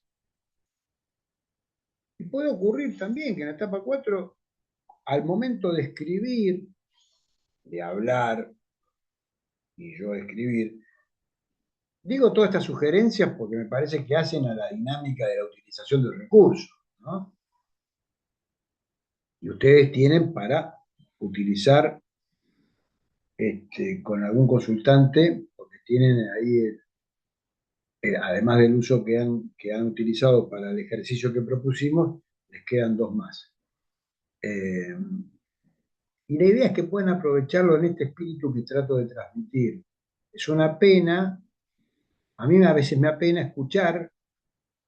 Y puede ocurrir también que en la etapa 4, al momento de escribir, de hablar y yo escribir, digo todas estas sugerencias porque me parece que hacen a la dinámica de la utilización del recurso, ¿no? Y ustedes tienen para utilizar con algún consultante, porque tienen ahí, además del uso que han utilizado para el ejercicio que propusimos, les quedan dos más. Y la idea es que puedan aprovecharlo en este espíritu que trato de transmitir. es una pena, a mí a veces me apena escuchar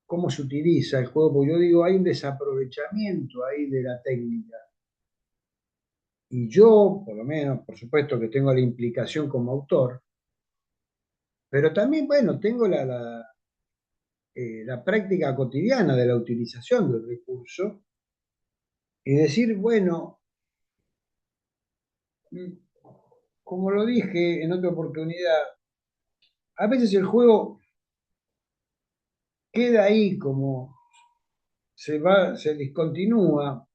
cómo se utiliza el juego, porque yo digo, hay un desaprovechamiento ahí de la técnica. Y yo, por lo menos, por supuesto que tengo la implicación como autor, pero también, bueno, tengo la práctica cotidiana de la utilización del recurso y decir, bueno, como lo dije en otra oportunidad, a veces el juego queda ahí como se discontinúa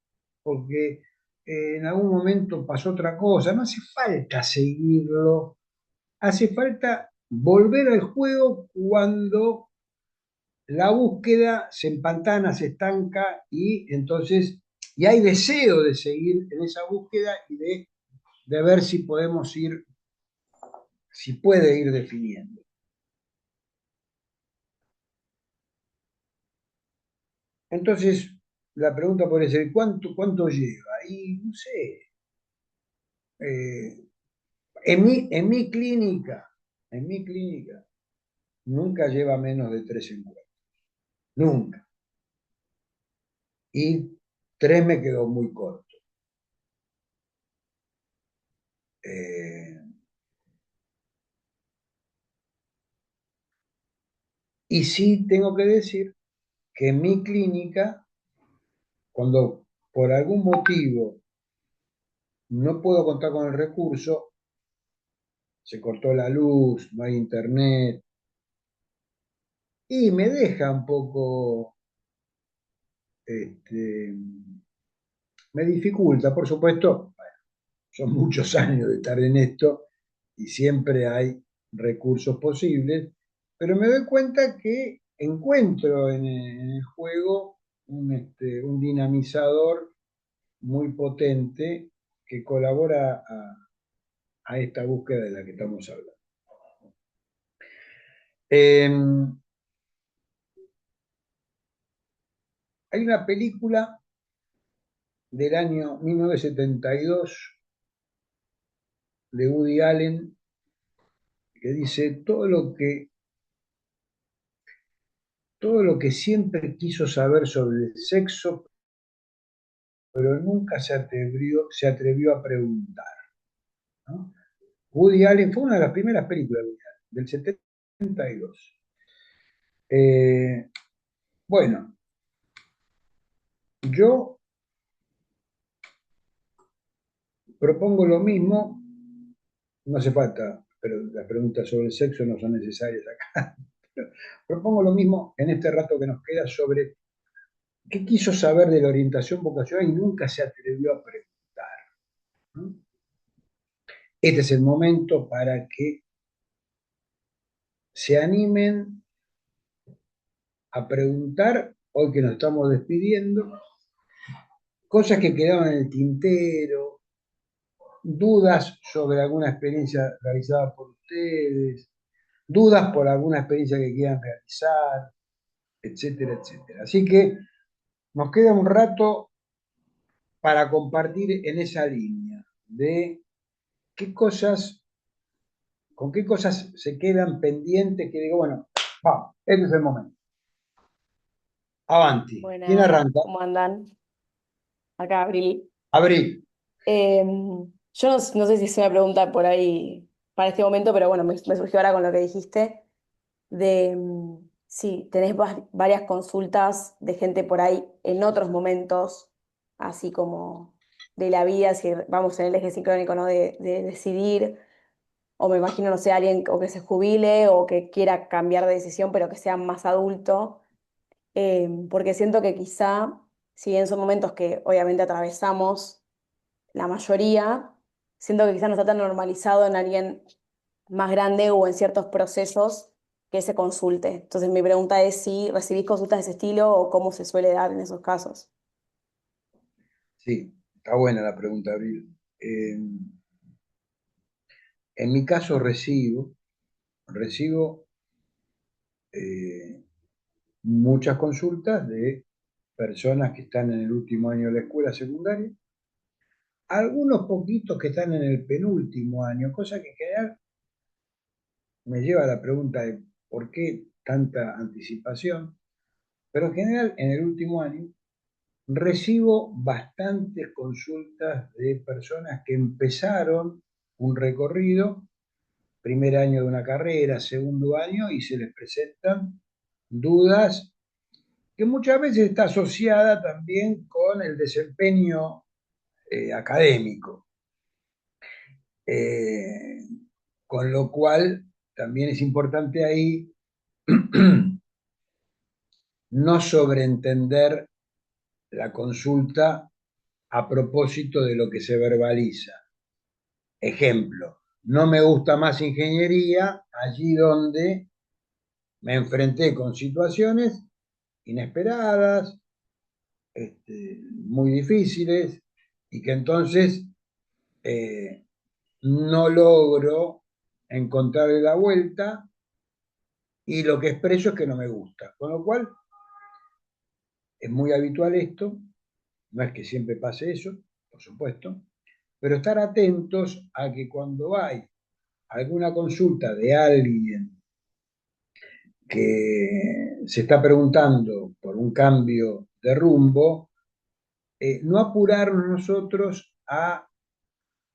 porque en algún momento pasó otra cosa, no hace falta seguirlo, hace falta volver al juego cuando la búsqueda se empantana, se estanca y entonces, y hay deseo de seguir en esa búsqueda y de ver si podemos ir, si puede ir definiendo. Entonces, la pregunta puede ser, ¿cuánto lleva? Y no sé, eh, en mi clínica, nunca lleva menos de 3 encuentros, nunca. Y 3 me quedó muy corto. Eh, y sí tengo que decir que en mi clínica, cuando por algún motivo no puedo contar con el recurso, se cortó la luz, no hay internet, y me deja un poco, este, me dificulta, por supuesto, son muchos años de estar en esto y siempre hay recursos posibles, pero me doy cuenta que encuentro en el juego un dinamizador muy potente que colabora a esta búsqueda de la que estamos hablando. Eh, Hay una película del año 1972 de Woody Allen que dice todo lo que siempre quiso saber sobre el sexo, pero nunca se atrevió a preguntar, ¿no? Woody Allen fue una de las primeras películas de Woody Allen, del 72. Bueno, yo propongo lo mismo, no hace falta, pero las preguntas sobre el sexo no son necesarias acá. Pero propongo lo mismo en este rato que nos queda sobre qué quiso saber de la orientación vocacional y nunca se atrevió a preguntar, ¿no? Este es el momento para que se animen a preguntar, hoy que nos estamos despidiendo, cosas que quedaban en el tintero, dudas sobre alguna experiencia realizada por ustedes, dudas por alguna experiencia que quieran realizar, etcétera, etcétera. Así que nos queda un rato para compartir en esa línea de qué cosas, con qué cosas se quedan pendientes que digo, bueno, vamos, este es el momento. Avanti. ¿Quién Buenas, arranca? ¿cómo andan? Acá, Abril. Abril. Yo no sé si es una pregunta por ahí para este momento, pero bueno, me surgió ahora con lo que dijiste, de si tenés varias consultas de gente por ahí en otros momentos, así como de la vida, si vamos en el eje sincrónico, ¿no? De decidir, o me imagino, no sé, alguien o que se jubile o que quiera cambiar de decisión, pero que sea más adulto, porque siento que quizá, si bien son momentos que obviamente atravesamos la mayoría, siento que quizá no está tan normalizado en alguien más grande o en ciertos procesos que se consulte. Entonces mi pregunta es si recibís consultas de ese estilo o cómo se suele dar en esos casos. Sí, está buena la pregunta, Abril. En mi caso recibo eh, muchas consultas de personas que están en el último año de la escuela secundaria, algunos poquitos que están en el penúltimo año, cosa que en general me lleva a la pregunta de por qué tanta anticipación, pero en general en el último año recibo bastantes consultas de personas que empezaron un recorrido, primer año de una carrera, segundo año, y se les presentan dudas que muchas veces está asociada también con el desempeño académico. Eh, con lo cual, también es importante ahí no sobreentender la consulta a propósito de lo que se verbaliza. Ejemplo, no me gusta más ingeniería allí donde me enfrenté con situaciones inesperadas, muy difíciles, y que entonces eh, no logro encontrarle la vuelta y lo que expreso es que no me gusta. Con lo cual, es muy habitual esto, no es que siempre pase eso, por supuesto, pero estar atentos a que cuando hay alguna consulta de alguien que se está preguntando por un cambio de rumbo, no apurarnos nosotros a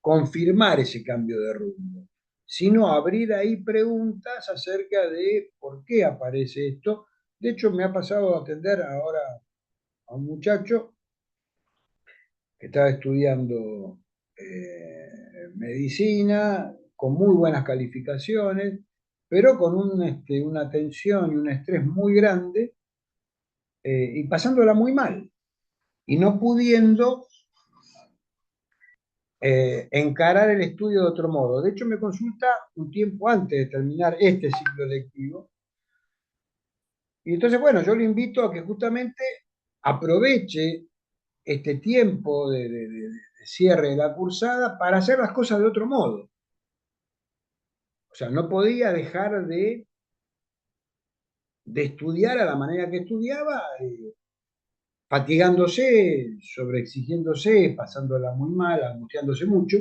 confirmar ese cambio de rumbo, sino abrir ahí preguntas acerca de por qué aparece esto. De hecho, me ha pasado a atender ahora a un muchacho que estaba estudiando medicina, con muy buenas calificaciones, pero con una tensión y un estrés muy grande, y pasándola muy mal, y no pudiendo encarar el estudio de otro modo. De hecho, me consulta un tiempo antes de terminar este ciclo lectivo, y entonces, bueno, yo le invito a que justamente aproveche este tiempo de cierre de la cursada para hacer las cosas de otro modo. O sea, no podía dejar de estudiar a la manera que estudiaba, fatigándose, sobreexigiéndose, pasándola muy mal, angustiándose mucho.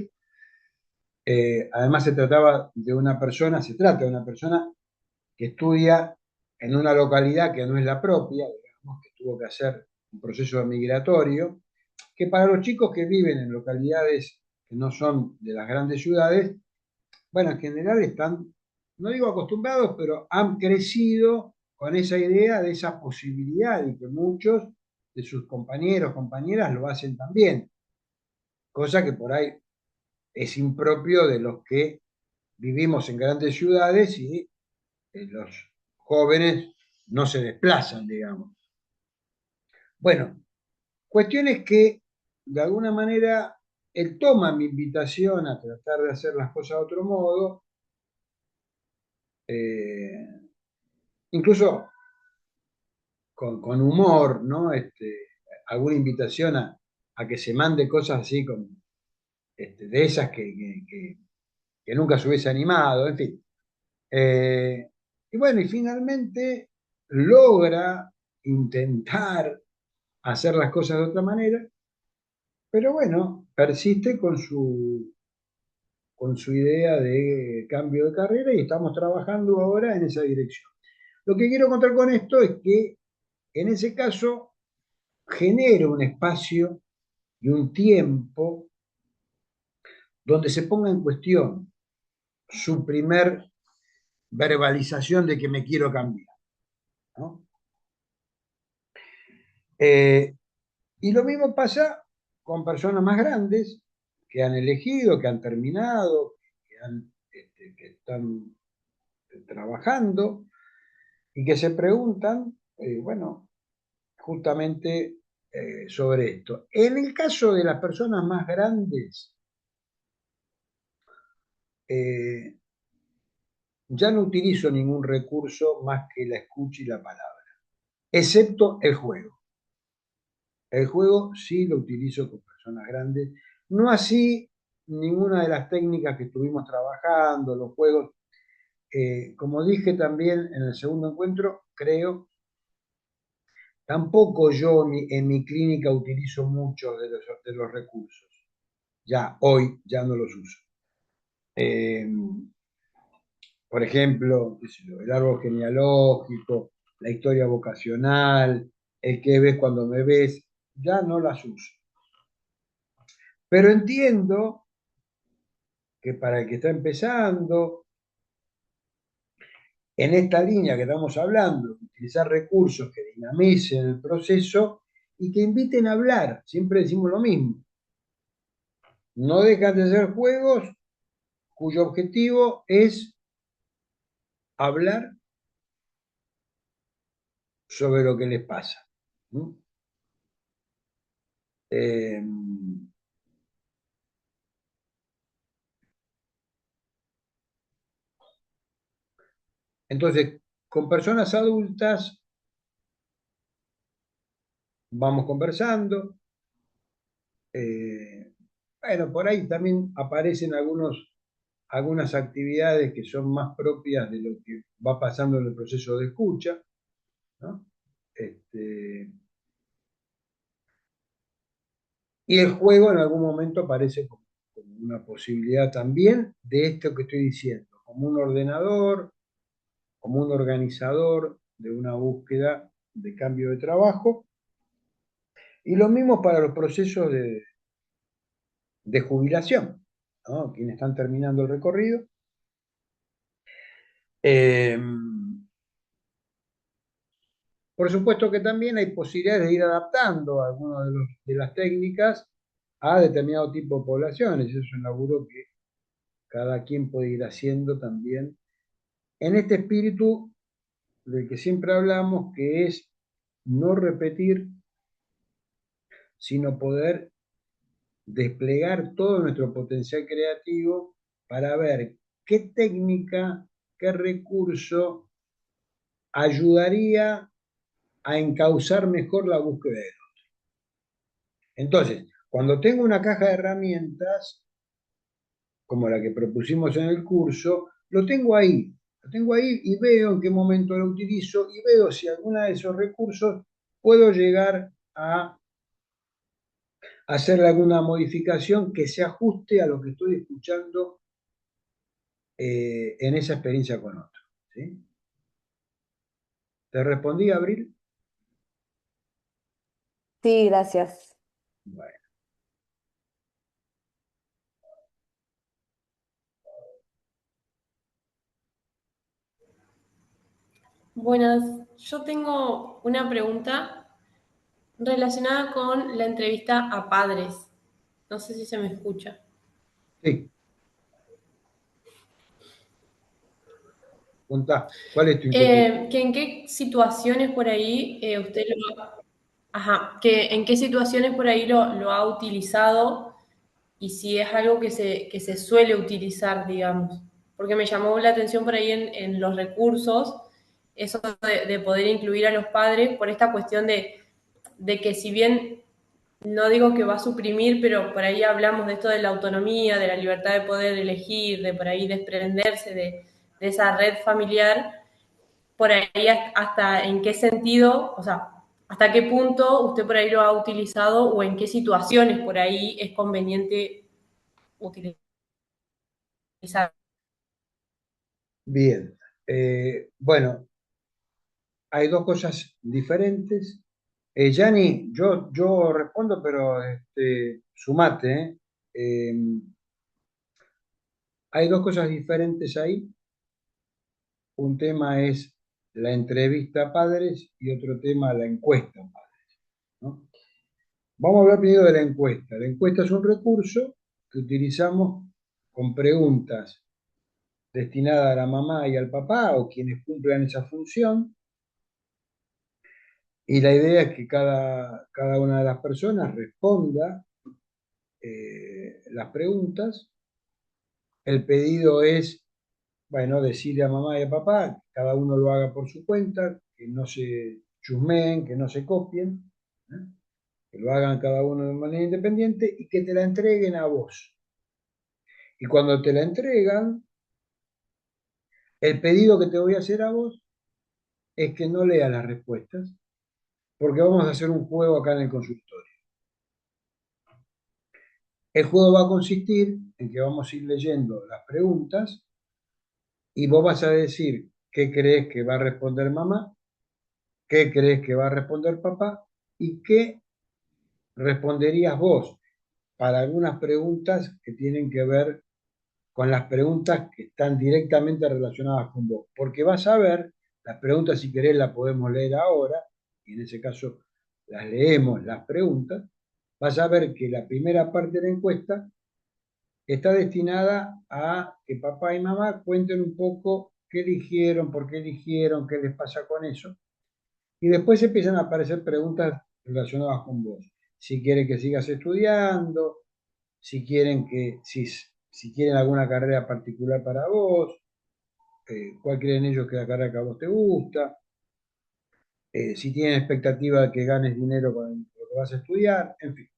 Además se trata de una persona que estudia en una localidad que no es la propia, digamos, que tuvo que hacer un proceso migratorio, que para los chicos que viven en localidades que no son de las grandes ciudades, bueno, en general están, no digo acostumbrados, pero han crecido con esa idea de esa posibilidad y que muchos de sus compañeros, compañeras lo hacen también, cosa que por ahí es impropio de los que vivimos en grandes ciudades y los jóvenes no se desplazan, digamos. Bueno, cuestión es que de alguna manera él toma mi invitación a tratar de hacer las cosas de otro modo, incluso con humor, ¿no? Alguna invitación a que se mande cosas así de esas que nunca se hubiese animado, en fin. Y bueno, y finalmente logra intentar hacer las cosas de otra manera, pero bueno, persiste con su idea de cambio de carrera y estamos trabajando ahora en esa dirección. Lo que quiero contar con esto es que en ese caso genera un espacio y un tiempo donde se ponga en cuestión su primer verbalización de que me quiero cambiar, ¿no? Eh, y lo mismo pasa con personas más grandes que han elegido, que han terminado, que están trabajando y que se preguntan, bueno, justamente sobre esto. En el caso de las personas más grandes, eh, ya no utilizo ningún recurso más que la escucha y la palabra, excepto el juego. El juego sí lo utilizo con personas grandes, no así ninguna de las técnicas que estuvimos trabajando, los juegos. Como dije también en el segundo encuentro, creo, tampoco yo en mi clínica utilizo muchos de los recursos. Ya, hoy ya no los uso. Eh, Por ejemplo, qué sé yo, el árbol genealógico, la historia vocacional, el qué ves cuando me ves, ya no las uso. Pero entiendo que para el que está empezando, en esta línea que estamos hablando, utilizar recursos que dinamicen el proceso y que inviten a hablar, siempre decimos lo mismo, no dejan de ser juegos cuyo objetivo es hablar sobre lo que les pasa. ¿No? Eh, entonces, con personas adultas vamos conversando. eh, bueno, por ahí también aparecen algunas actividades que son más propias de lo que va pasando en el proceso de escucha, ¿no? Este, y el juego en algún momento aparece como una posibilidad también de esto que estoy diciendo, como un ordenador, como un organizador de una búsqueda de cambio de trabajo. Y lo mismo para los procesos de jubilación, ¿no? Quienes están terminando el recorrido. Eh, por supuesto que también hay posibilidades de ir adaptando algunas de las técnicas a determinado tipo de poblaciones. Eso es un laburo que cada quien puede ir haciendo también en este espíritu del que siempre hablamos, que es no repetir, sino poder desplegar todo nuestro potencial creativo para ver qué técnica, qué recurso ayudaría a encauzar mejor la búsqueda. Entonces, cuando tengo una caja de herramientas, como la que propusimos en el curso, lo tengo ahí y veo en qué momento lo utilizo y veo si alguna de esos recursos puedo llegar a hacerle alguna modificación que se ajuste a lo que estoy escuchando en esa experiencia con otro. ¿Sí? ¿Te respondí, Abril? Sí, gracias. Bueno, Buenas, yo tengo una pregunta relacionada con la entrevista a padres. No sé si se me escucha. sí, contá, ¿cuál es tu inquietud? Que en qué situaciones por ahí usted ajá, que en qué situaciones por ahí lo ha utilizado y si es algo que se suele utilizar, digamos. Porque me llamó la atención por ahí en los recursos, eso de poder incluir a los padres por esta cuestión de que si bien no digo que va a suprimir, pero por ahí hablamos de esto de la autonomía, de la libertad de poder elegir, de por ahí desprenderse de esa red familiar, por ahí hasta en qué sentido, o sea, hasta qué punto usted por ahí lo ha utilizado o en qué situaciones por ahí es conveniente utilizar. Bien, bueno, hay dos cosas diferentes. Yanni, yo respondo, pero sumate, ¿eh? Eh, hay dos cosas diferentes ahí. Un tema es la entrevista a padres y otro tema la encuesta a padres, ¿no? Vamos a hablar primero de la encuesta. La encuesta es un recurso que utilizamos con preguntas destinadas a la mamá y al papá o quienes cumplan esa función. Y la idea es que cada una de las personas responda las preguntas. El pedido es, bueno, decirle a mamá y a papá, que cada uno lo haga por su cuenta, que no se chusmeen, que no se copien, ¿eh? Que lo hagan cada uno de manera independiente y que te la entreguen a vos. Y cuando te la entregan, el pedido que te voy a hacer a vos es que no leas las respuestas, porque vamos a hacer un juego acá en el consultorio. El juego va a consistir en que vamos a ir leyendo las preguntas y vos vas a decir qué crees que va a responder mamá, qué crees que va a responder papá y qué responderías vos para algunas preguntas que tienen que ver con las preguntas que están directamente relacionadas con vos. Porque vas a ver, las preguntas si querés las podemos leer ahora, y en ese caso las leemos, las preguntas, vas a ver que la primera parte de la encuesta está destinada a que papá y mamá cuenten un poco qué eligieron, por qué eligieron, qué les pasa con eso. Y después empiezan a aparecer preguntas relacionadas con vos. Si quieren que sigas estudiando, si quieren si quieren alguna carrera particular para vos, cuál creen ellos que es la carrera que a vos te gusta, si tienen expectativa de que ganes dinero con lo que vas a estudiar, en fin.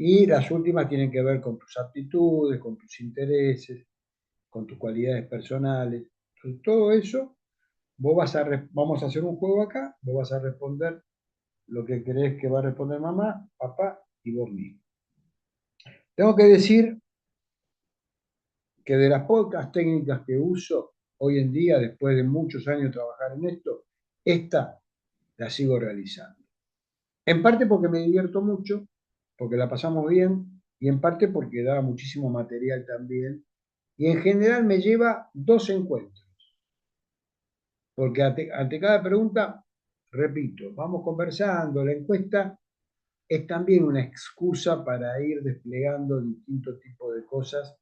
Y las últimas tienen que ver con tus aptitudes, con tus intereses, con tus cualidades personales. Entonces, todo eso, vamos a hacer un juego acá, vos vas a responder lo que crees que va a responder mamá, papá y vos mismo. Tengo que decir que de las pocas técnicas que uso hoy en día, después de muchos años de trabajar en esto, esta la sigo realizando. En parte porque me divierto mucho, porque la pasamos bien, y en parte porque da muchísimo material también, y en general me lleva 2 encuentros, porque ante cada pregunta, repito, vamos conversando, la encuesta es también una excusa para ir desplegando distintos tipos de cosas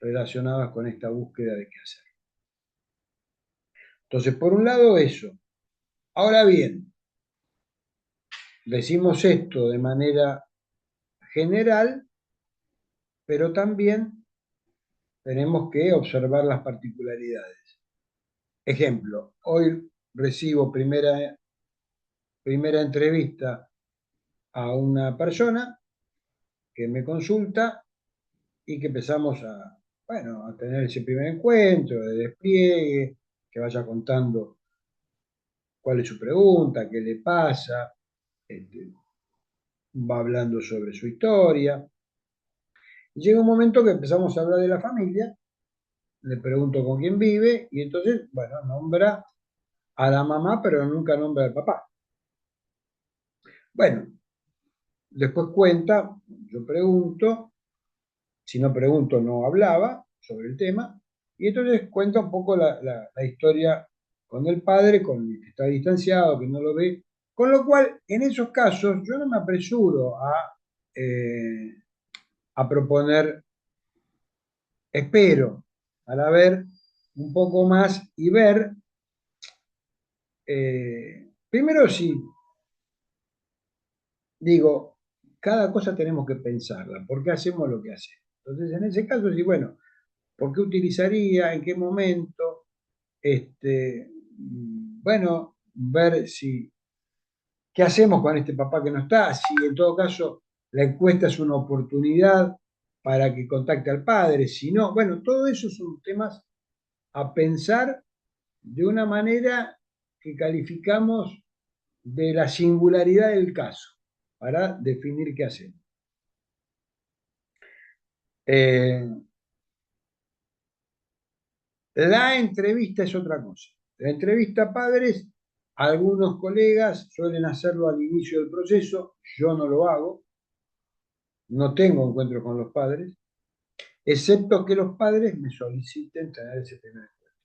relacionadas con esta búsqueda de qué hacer. Entonces, por un lado, eso. Ahora bien, decimos esto de manera general, pero también tenemos que observar las particularidades. Ejemplo, hoy recibo primera entrevista a una persona que me consulta y que empezamos bueno, a tener ese primer encuentro de despliegue, que vaya contando cuál es su pregunta, qué le pasa, va hablando sobre su historia. Y llega un momento que empezamos a hablar de la familia, le pregunto con quién vive, y entonces, bueno, nombra a la mamá, pero nunca nombra al papá. Bueno, después cuenta, yo pregunto, si no pregunto no hablaba sobre el tema, y entonces cuenta un poco la historia con el padre, con el que está distanciado, que no lo ve, con lo cual en esos casos yo no me apresuro a proponer, espero para ver un poco más y ver, primero si digo, cada cosa tenemos que pensarla, ¿por qué hacemos lo que hacemos? Entonces, en ese caso, sí, bueno, ¿por qué utilizaría? ¿En qué momento? Bueno, ver qué hacemos con este papá que no está, si en todo caso la encuesta es una oportunidad para que contacte al padre, si no, bueno, todo eso son temas a pensar de una manera que calificamos de la singularidad del caso, para definir qué hacemos. La entrevista es otra cosa. La entrevista a padres, algunos colegas suelen hacerlo al inicio del proceso, yo no lo hago, no tengo encuentros con los padres, excepto que los padres me soliciten tener ese primer encuentro.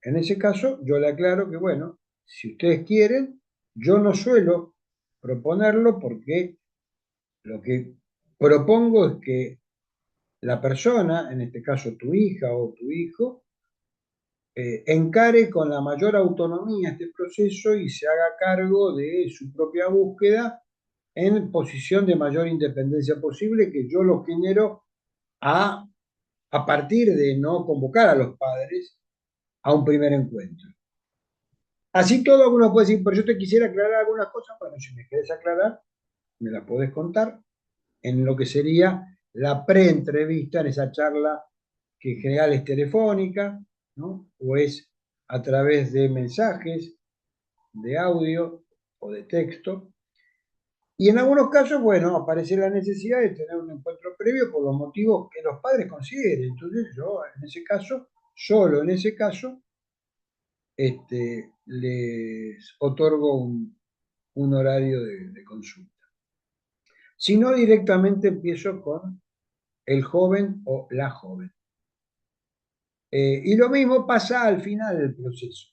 En ese caso, yo le aclaro que, bueno, si ustedes quieren, yo no suelo proponerlo porque lo que propongo es que la persona, en este caso tu hija o tu hijo, encare con la mayor autonomía este proceso y se haga cargo de su propia búsqueda en posición de mayor independencia posible, que yo lo genero a partir de no convocar a los padres a un primer encuentro. Así todo, alguno puede decir, pero yo te quisiera aclarar algunas cosas. Bueno, si me querés aclarar, me las podés contar en lo que sería la pre-entrevista, en esa charla que en general es telefónica, ¿no? O es a través de mensajes, de audio o de texto. Y en algunos casos, bueno, aparece la necesidad de tener un encuentro previo por los motivos que los padres consideren. Entonces yo, en ese caso, solo en ese caso les otorgo un horario de consulta. Si no, directamente empiezo con el joven o la joven. Y lo mismo pasa al final del proceso.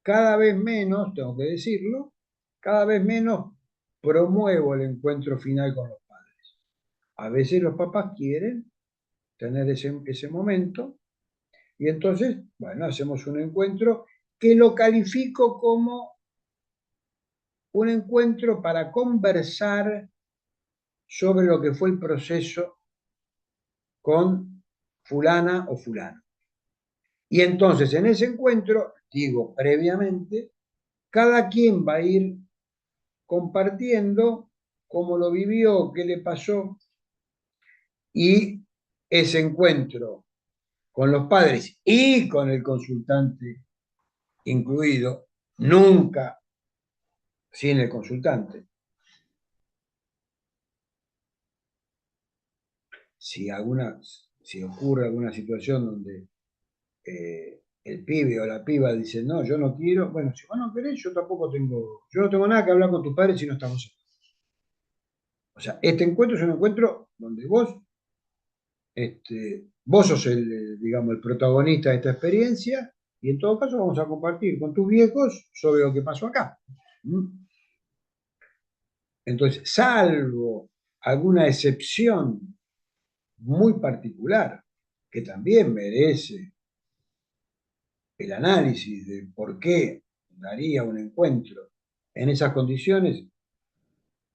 Cada vez menos, tengo que decirlo, cada vez menos promuevo el encuentro final con los padres. A veces los papás quieren tener ese momento y entonces, bueno, hacemos un encuentro que lo califico como un encuentro para conversar sobre lo que fue el proceso con fulana o fulano. Y entonces en ese encuentro, digo previamente, cada quien va a ir compartiendo cómo lo vivió, qué le pasó, y ese encuentro con los padres y con el consultante incluido, nunca sin el consultante. Si ocurre alguna situación donde el pibe o la piba dice, no, yo no quiero, bueno, si vos no querés, yo no tengo nada que hablar con tus padres si no estamos aquí. O sea, este encuentro es un encuentro donde vos sos digamos, el protagonista de esta experiencia y en todo caso vamos a compartir con tus viejos sobre lo que pasó acá. Entonces, salvo alguna excepción muy particular que también merece el análisis de por qué daría un encuentro en esas condiciones,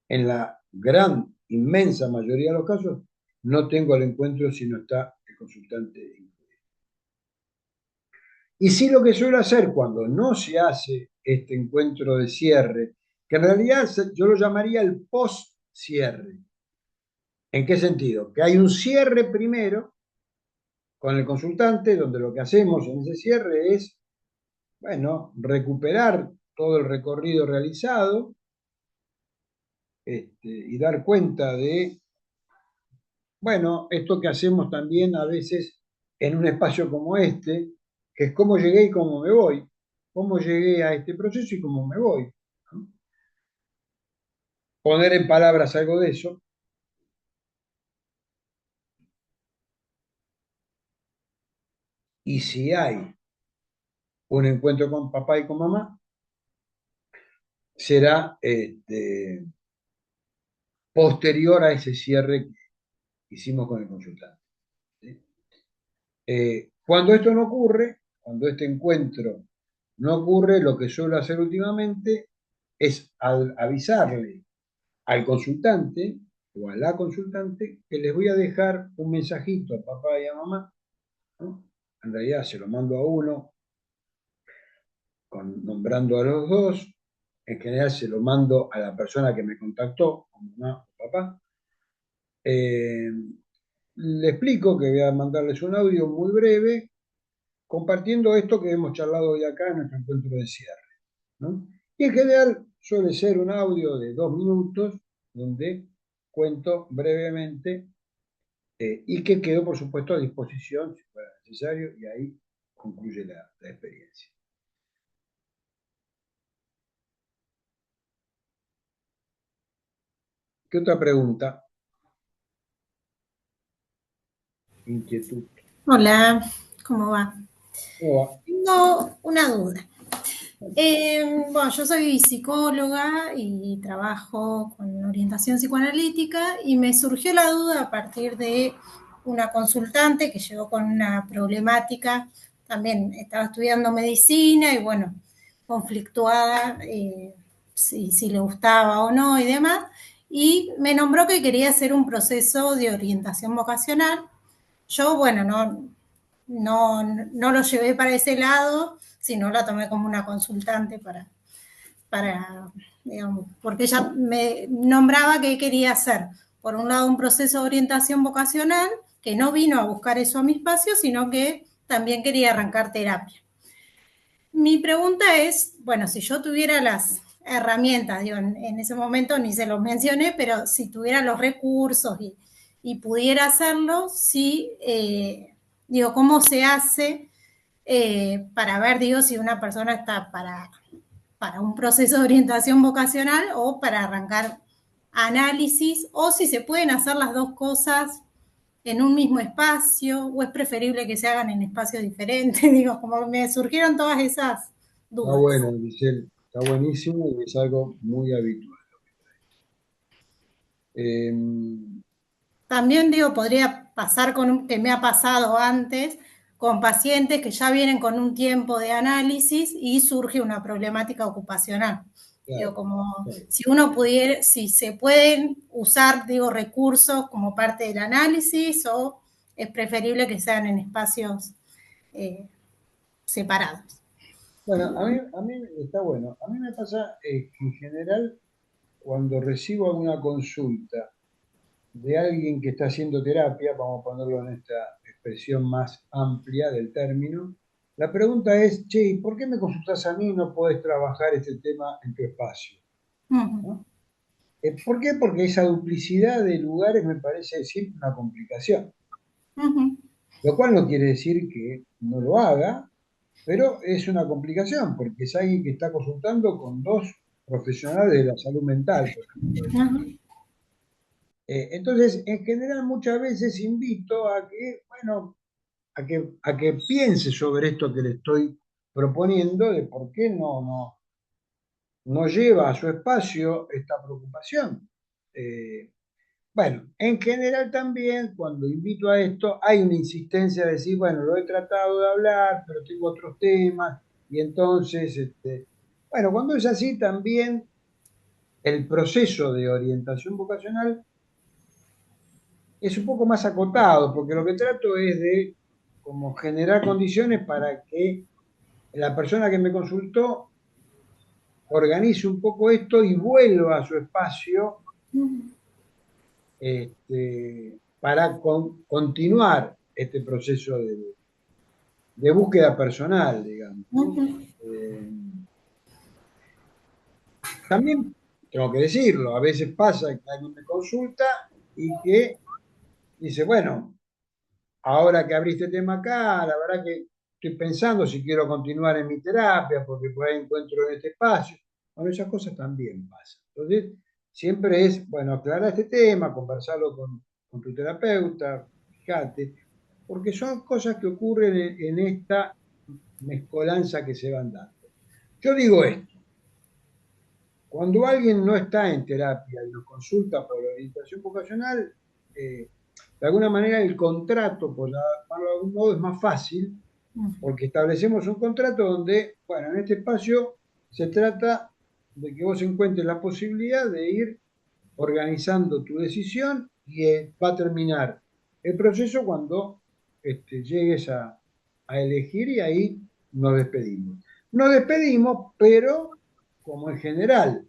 en la gran, inmensa mayoría de los casos, no tengo el encuentro si no está el consultante incluido. Y sí, lo que suelo hacer cuando no se hace este encuentro de cierre, que en realidad yo lo llamaría el post-cierre. ¿En qué sentido? Que hay un cierre primero con el consultante, donde lo que hacemos en ese cierre es, bueno, recuperar todo el recorrido realizado y dar cuenta de, bueno, esto que hacemos también a veces en un espacio como este, que es cómo llegué y cómo me voy, cómo llegué a este proceso y cómo me voy. ¿No? Poner en palabras algo de eso. Y si hay un encuentro con papá y con mamá, será posterior a ese cierre que hicimos con el consultante. ¿Sí? Cuando esto no ocurre, cuando este encuentro no ocurre, lo que suelo hacer últimamente es avisarle al consultante o a la consultante que les voy a dejar un mensajito a papá y a mamá, ¿no? En realidad se lo mando a uno, nombrando a los dos, en general se lo mando a la persona que me contactó, a mamá o papá. Le explico que voy a mandarles un audio muy breve, compartiendo esto que hemos charlado hoy acá en nuestro encuentro de cierre, ¿no? Y en general suele ser un audio de 2 minutos, donde cuento brevemente y que quedo, por supuesto, a disposición si fuera necesario, y ahí concluye la experiencia. ¿Qué otra pregunta? Inquietud. Hola, ¿cómo va? ¿Cómo va? Tengo una duda. Bueno, yo soy psicóloga y trabajo con orientación psicoanalítica y me surgió la duda a partir de una consultante que llegó con una problemática, también estaba estudiando medicina y bueno, conflictuada, si le gustaba o no y demás, y me nombró que quería hacer un proceso de orientación vocacional. Yo, bueno, no lo llevé para ese lado, sino la tomé como una consultante digamos, porque ella me nombraba que quería hacer, por un lado, un proceso de orientación vocacional, que no vino a buscar eso a mi espacio, sino que también quería arrancar terapia. Mi pregunta es, bueno, si yo tuviera las herramientas, digo, en ese momento ni se los mencioné, pero si tuviera los recursos y pudiera hacerlo, sí, Digo, ¿cómo se hace para ver, digo, si una persona está para un proceso de orientación vocacional o para arrancar análisis, o si se pueden hacer las dos cosas en un mismo espacio, o es preferible que se hagan en espacios diferentes? Digo, como me surgieron todas esas Está dudas. bueno, Giselle, está buenísimo y es algo muy habitual. Eh, También digo, podría pasar que me ha pasado antes, con pacientes que ya vienen con un tiempo de análisis y surge una problemática ocupacional. Digo, claro, como claro. si uno pudiera, si se pueden usar, digo, recursos como parte del análisis, o es preferible que sean en espacios separados. Bueno, a mí está bueno. A mí me pasa que en general cuando recibo alguna consulta de alguien que está haciendo terapia, vamos a ponerlo en esta expresión más amplia del término, la pregunta es, che, ¿y por qué me consultas a mí y no podés trabajar este tema en tu espacio? Uh-huh. ¿No? ¿Por qué? Porque esa duplicidad de lugares me parece siempre una complicación. Uh-huh. Lo cual no quiere decir que no lo haga, pero es una complicación, porque es alguien que está consultando con dos profesionales de la salud mental, por ejemplo. Uh-huh. Entonces, en general, muchas veces invito a que, bueno, a que piense sobre esto que le estoy proponiendo, de por qué no lleva a su espacio esta preocupación. Eh, bueno, en general también, cuando invito a esto, hay una insistencia de decir, bueno, lo he tratado de hablar, pero tengo otros temas, y entonces, bueno, cuando es así, también el proceso de orientación vocacional es un poco más acotado, porque lo que trato es de como generar condiciones para que la persona que me consultó organice un poco esto y vuelva a su espacio para continuar este proceso de búsqueda personal, digamos, ¿no? Uh-huh. Eh, También tengo que decirlo, a veces pasa que alguien me consulta y que dice, bueno, ahora que abriste tema acá, la verdad que estoy pensando si quiero continuar en mi terapia porque por ahí encuentro en este espacio. Bueno, esas cosas también pasan. Entonces, siempre es, bueno, aclarar este tema, conversarlo con tu terapeuta, fíjate, porque son cosas que ocurren en esta mezcolanza que se van dando. Yo digo esto, cuando alguien no está en terapia y nos consulta por orientación vocacional, de alguna manera el contrato, por llamarlo de algún modo, es más fácil porque establecemos un contrato donde, bueno, en este espacio se trata de que vos encuentres la posibilidad de ir organizando tu decisión y va a terminar el proceso cuando llegues a elegir y ahí nos despedimos. Nos despedimos, pero como en general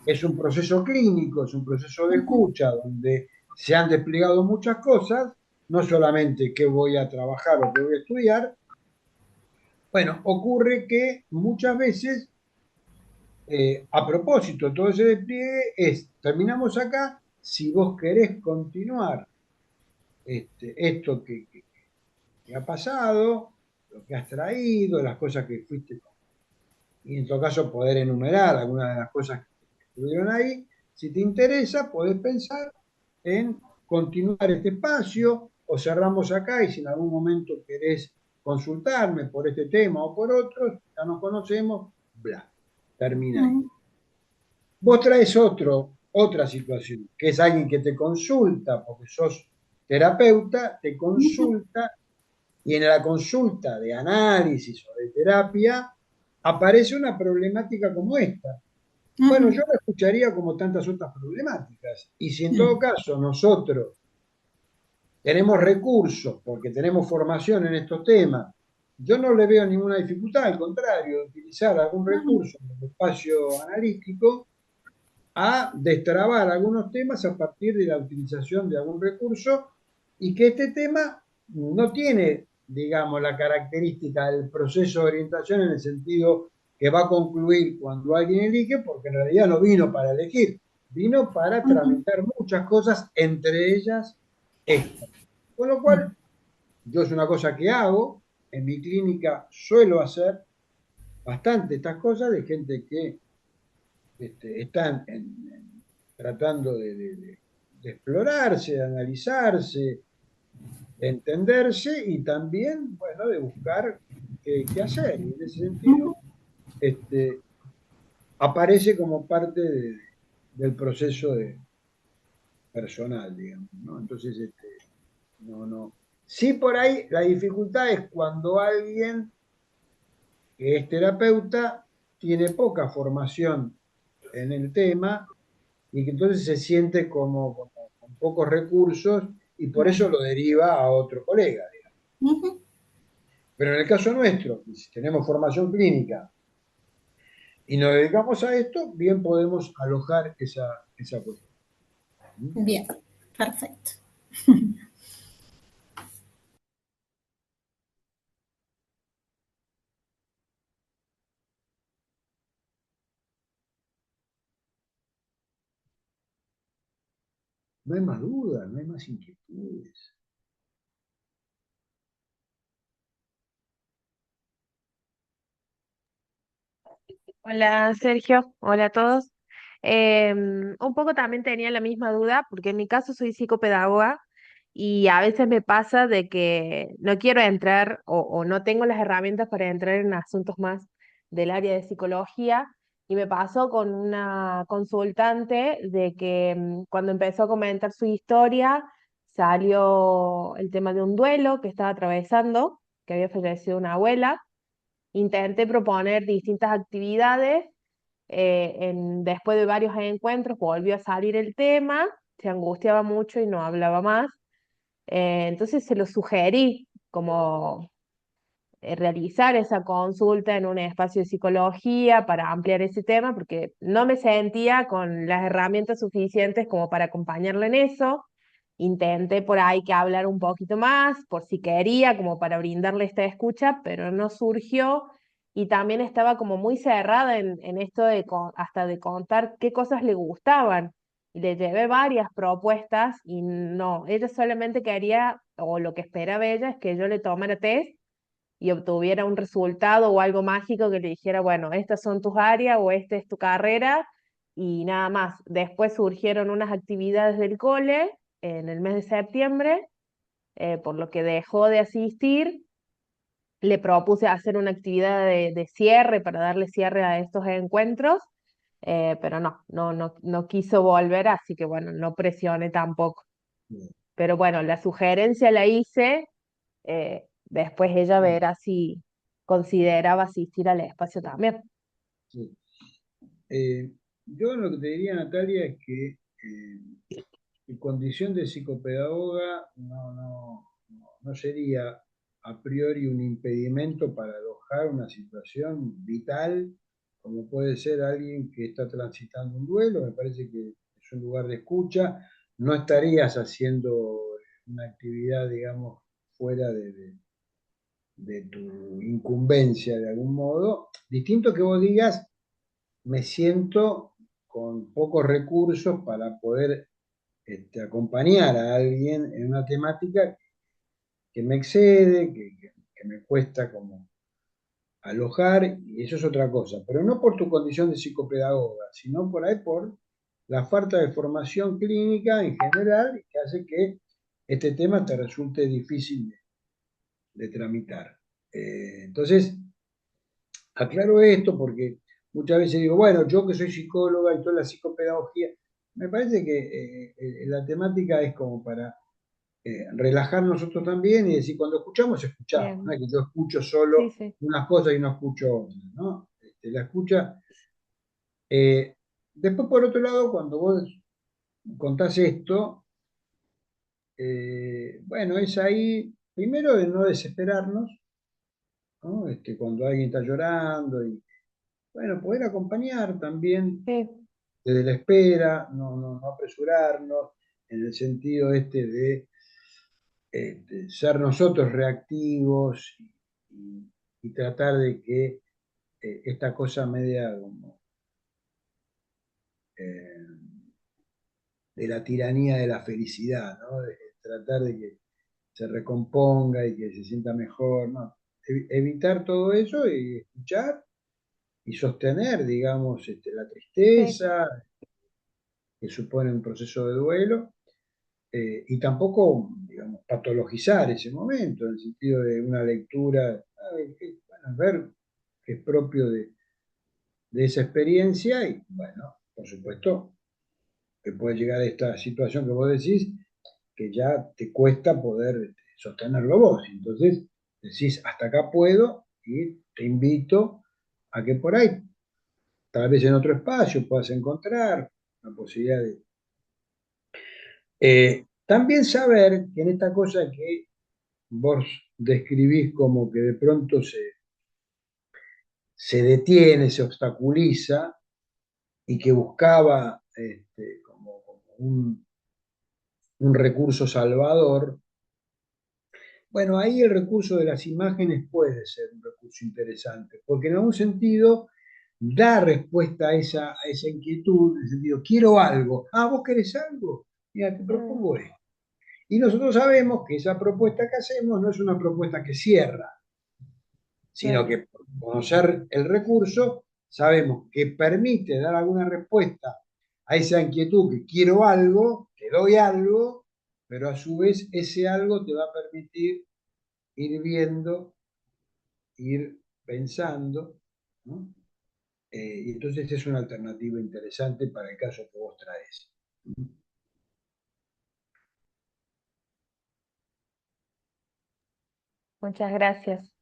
es un proceso clínico, es un proceso de escucha, donde se han desplegado muchas cosas, no solamente qué voy a trabajar o qué voy a estudiar. Bueno, ocurre que muchas veces, a propósito, todo ese despliegue terminamos acá, si vos querés continuar esto que ha pasado, lo que has traído, las cosas que fuiste, y en todo caso poder enumerar algunas de las cosas que estuvieron ahí. Si te interesa, podés pensar en continuar este espacio o cerramos acá y si en algún momento querés consultarme por este tema o por otros, ya nos conocemos, bla, termina ahí. Uh-huh. Vos traes otra situación, que es alguien que te consulta porque sos terapeuta, te consulta y en la consulta de análisis o de terapia aparece una problemática como esta. Bueno, yo Uh-huh. la escucharía como tantas otras problemáticas. Y si en todo caso nosotros tenemos recursos, porque tenemos formación en estos temas, yo no le veo ninguna dificultad, al contrario, de utilizar algún recurso en el espacio analítico a destrabar algunos temas a partir de la utilización de algún recurso y que este tema no tiene, digamos, la característica del proceso de orientación en el sentido que va a concluir cuando alguien elige, porque en realidad no vino para elegir, vino para Uh-huh. tramitar muchas cosas, entre ellas esta. Con lo cual, Yo es una cosa que hago, en mi clínica suelo hacer bastante estas cosas de gente que están tratando de explorarse, de analizarse, de entenderse y también, bueno, de buscar qué hacer. Y en ese sentido, este, aparece como parte del proceso personal, digamos, ¿no? Entonces, no, no. Sí, por ahí la dificultad es cuando alguien que es terapeuta tiene poca formación en el tema y que entonces se siente como con pocos recursos y por eso lo deriva a otro colega, digamos. Ujú. Pero en el caso nuestro, si tenemos formación clínica y nos dedicamos a esto, bien podemos alojar esa cuestión. ¿Mm? Bien, perfecto. No hay más dudas, no hay más inquietudes. Hola Sergio, hola a todos. Un poco también tenía la misma duda, porque en mi caso soy psicopedagoga y a veces me pasa de que no quiero entrar o no tengo las herramientas para entrar en asuntos más del área de psicología. Y me pasó con una consultante de que cuando empezó a comentar su historia, salió el tema de un duelo que estaba atravesando, que había fallecido una abuela. Intenté proponer distintas actividades, después de varios encuentros volvió a salir el tema, se angustiaba mucho y no hablaba más. Entonces se lo sugerí como realizar esa consulta en un espacio de psicología para ampliar ese tema, porque no me sentía con las herramientas suficientes como para acompañarla en eso. Intenté por ahí que hablar un poquito más, por si quería, como para brindarle esta escucha, pero no surgió. Y también estaba como muy cerrada en esto hasta de contar qué cosas le gustaban. Y le llevé varias propuestas y no, ella solamente quería, o lo que esperaba ella es que yo le tomara test y obtuviera un resultado o algo mágico que le dijera, bueno, estas son tus áreas o esta es tu carrera y nada más. Después surgieron unas actividades del cole en el mes de septiembre, por lo que dejó de asistir. Le propuse hacer una actividad de cierre para darle cierre a estos encuentros, pero no quiso volver, así que bueno, no presioné tampoco. Pero bueno, la sugerencia la hice, después ella verá si consideraba asistir al espacio también. Sí. Yo lo que te diría, Natalia, es que mi condición de psicopedagoga no sería a priori un impedimento para alojar una situación vital, como puede ser alguien que está transitando un duelo. Me parece que es un lugar de escucha. No estarías haciendo una actividad, digamos, fuera de tu incumbencia de algún modo. Distinto que vos digas, me siento con pocos recursos para poder acompañar a alguien en una temática que me excede, que me cuesta como alojar, y eso es otra cosa, pero no por tu condición de psicopedagoga, sino por ahí por la falta de formación clínica en general que hace que este tema te resulte difícil de tramitar. Entonces, aclaro esto porque muchas veces digo, bueno, yo que soy psicóloga y toda la psicopedagogía, me parece que la temática es como para relajar nosotros también y decir, cuando escuchamos, escuchamos, no Bien, es que yo escucho sí, solo sí. unas cosas y no escucho otras, ¿no? La escucha. eh, Después, por otro lado, cuando vos contás esto, bueno, es ahí, primero de no desesperarnos, ¿no? Cuando alguien está llorando y, bueno, poder acompañar también Sí, desde la espera, no apresurarnos, en el sentido de ser nosotros reactivos y tratar de que esta cosa media como eh, de la tiranía de la felicidad, ¿no? De tratar de que se recomponga y que se sienta mejor, no. Evitar todo eso y escuchar y sostener, digamos, la Sí, tristeza que supone un proceso de duelo, y tampoco, digamos, patologizar ese momento, en el sentido de una lectura, bueno, ver que es propio de esa experiencia y, bueno, por supuesto, que puede llegar a esta situación que vos decís, que ya te cuesta poder sostenerlo vos. Entonces decís, hasta acá puedo y te invito a que por ahí, tal vez en otro espacio, puedas encontrar la posibilidad de... también saber que en esta cosa que vos describís como que de pronto se detiene, se obstaculiza y que buscaba como un recurso salvador. Bueno, ahí el recurso de las imágenes puede ser un recurso interesante, porque en algún sentido da respuesta a esa inquietud, en el sentido, quiero algo. Ah, ¿vos querés algo? Mira, te mm, propongo esto. Y nosotros sabemos que esa propuesta que hacemos no es una propuesta que cierra, sino claro. que por conocer el recurso, sabemos que permite dar alguna respuesta a esa inquietud que quiero algo, que doy algo, pero a su vez ese algo te va a permitir ir viendo, ir pensando, ¿no? Y entonces es una alternativa interesante para el caso que vos traes. Muchas gracias.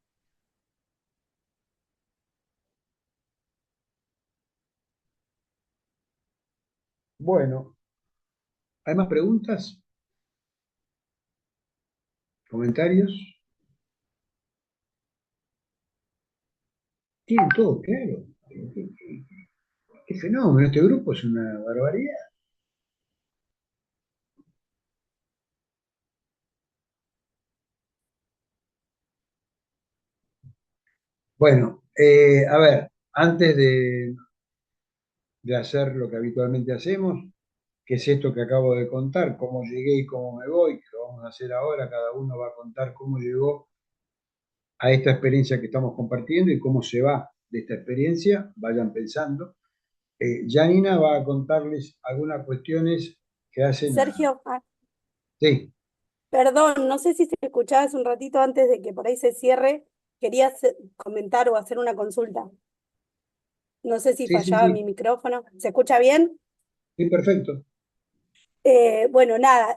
Bueno, ¿hay más preguntas? ¿Comentarios? Tienen todo claro. Qué fenómeno, este grupo es una barbaridad. Bueno, a ver, antes de hacer lo que habitualmente hacemos, que es esto que acabo de contar, cómo llegué y cómo me voy, que lo vamos a hacer ahora, cada uno va a contar cómo llegó a esta experiencia que estamos compartiendo y cómo se va de esta experiencia, vayan pensando. Janina va a contarles algunas cuestiones que hacen a... Sergio, Sí, perdón, no sé si se escuchaba hace un ratito antes de que por ahí se cierre, quería comentar o hacer una consulta. No sé si sí, sí, fallaba mi sí, micrófono. ¿Se escucha bien? sí, perfecto. Bueno, nada,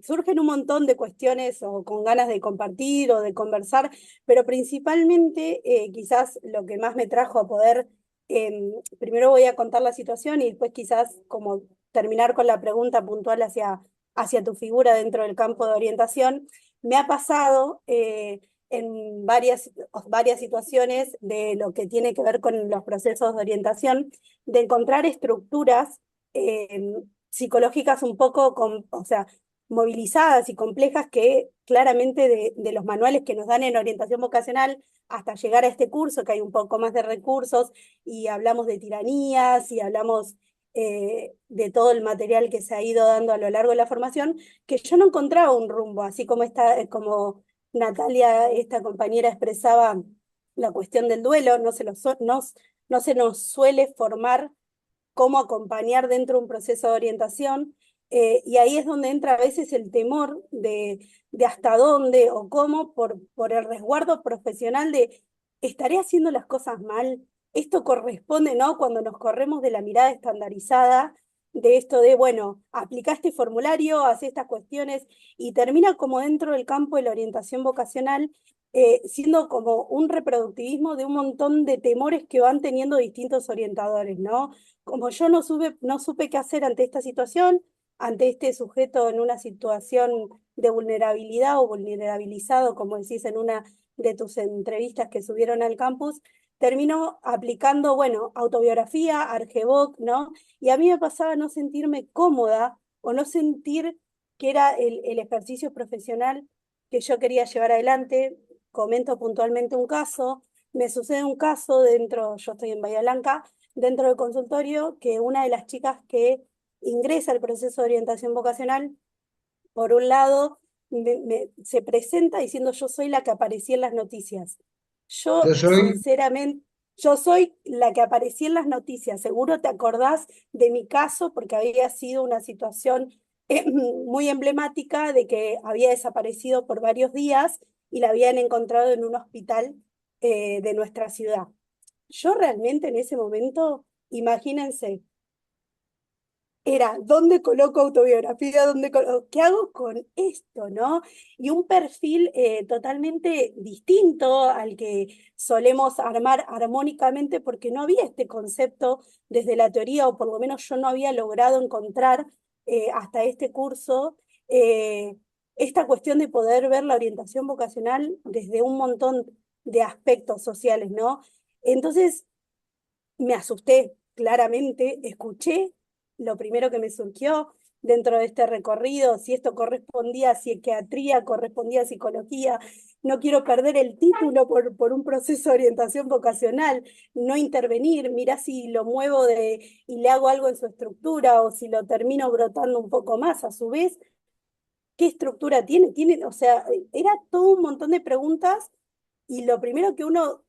surgen un montón de cuestiones o con ganas de compartir o de conversar, pero principalmente quizás lo que más me trajo a poder, primero voy a contar la situación y después quizás como terminar con la pregunta puntual hacia tu figura dentro del campo de orientación. Me ha pasado en varias situaciones de lo que tiene que ver con los procesos de orientación, de encontrar estructuras. Psicológicas un poco, o sea, movilizadas y complejas que claramente de los manuales que nos dan en orientación vocacional hasta llegar a este curso, que hay un poco más de recursos y hablamos de tiranías y hablamos de todo el material que se ha ido dando a lo largo de la formación, que yo no encontraba un rumbo, así como, como Natalia, esta compañera, expresaba la cuestión del duelo, no se nos suele formar cómo acompañar dentro de un proceso de orientación, y ahí es donde entra a veces el temor de hasta dónde o cómo, por el resguardo profesional de, ¿estaré haciendo las cosas mal? Esto corresponde, ¿no? Cuando nos corremos de la mirada estandarizada, de esto de, bueno, aplica este formulario, hace estas cuestiones, y termina como dentro del campo de la orientación vocacional, siendo como un reproductivismo de un montón de temores que van teniendo distintos orientadores, ¿no? Como yo no supe qué hacer ante esta situación, ante este sujeto en una situación de vulnerabilidad o vulnerabilizado, como decís en una de tus entrevistas que subieron al campus, terminó aplicando, bueno, autobiografía, Argeboc, ¿no? Y a mí me pasaba no sentirme cómoda o no sentir que era el ejercicio profesional que yo quería llevar adelante. Comento puntualmente un caso, me sucede un caso dentro, yo estoy en Bahía Blanca, dentro del consultorio, que una de las chicas que ingresa al proceso de orientación vocacional, por un lado, se presenta diciendo yo soy la que aparecía en las noticias. Yo Yo, soy, sinceramente, yo soy la que aparecía en las noticias. Seguro te acordás de mi caso porque había sido una situación muy emblemática de que había desaparecido por varios días y la habían encontrado en un hospital de nuestra ciudad. Yo realmente en ese momento, imagínense, era ¿dónde coloco autobiografía? ¿Qué hago con esto, no? Y un perfil totalmente distinto al que solemos armar armónicamente porque no había este concepto desde la teoría, o por lo menos yo no había logrado encontrar hasta este curso eh, esta cuestión de poder ver la orientación vocacional desde un montón de aspectos sociales, ¿no? Entonces, me asusté, claramente, escuché lo primero que me surgió dentro de este recorrido, si esto correspondía a psiquiatría, correspondía a psicología, no quiero perder el título por un proceso de orientación vocacional, no intervenir, mirá si lo muevo y le hago algo en su estructura o si lo termino brotando un poco más, a su vez, ¿qué estructura tiene? O sea, era todo un montón de preguntas y lo primero que uno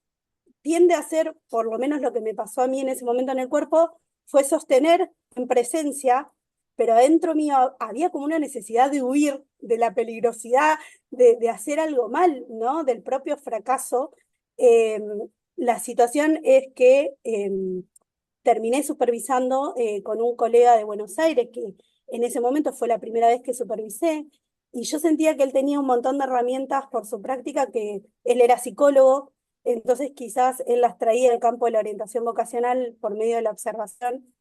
tiende a hacer, por lo menos lo que me pasó a mí en ese momento en el cuerpo, fue sostener en presencia, pero adentro mío había como una necesidad de huir de la peligrosidad, de hacer algo mal, ¿no? Del propio fracaso. Eh, la situación es que terminé supervisando con un colega de Buenos Aires, que en ese momento fue la primera vez que supervisé, y yo sentía que él tenía un montón de herramientas por su práctica, que él era psicólogo, entonces quizás él las traía al campo de la orientación vocacional por medio de la observación.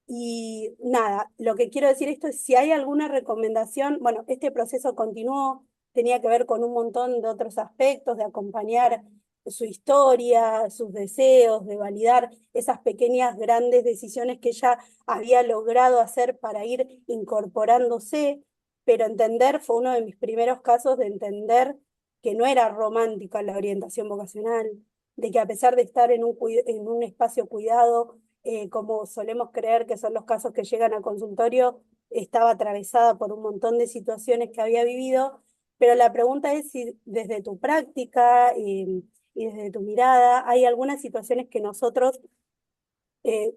Y nada, lo que quiero decir esto es si hay alguna recomendación, bueno, este proceso continuó, tenía que ver con un montón de otros aspectos, de acompañar su historia, sus deseos, de validar esas pequeñas grandes decisiones que ella había logrado hacer para ir incorporándose, pero entender, fue uno de mis primeros casos de entender que no era romántica la orientación vocacional, de que a pesar de estar en un espacio cuidado, como solemos creer que son los casos que llegan al consultorio, estaba atravesada por un montón de situaciones que había vivido, pero la pregunta es si desde tu práctica y desde tu mirada hay algunas situaciones que nosotros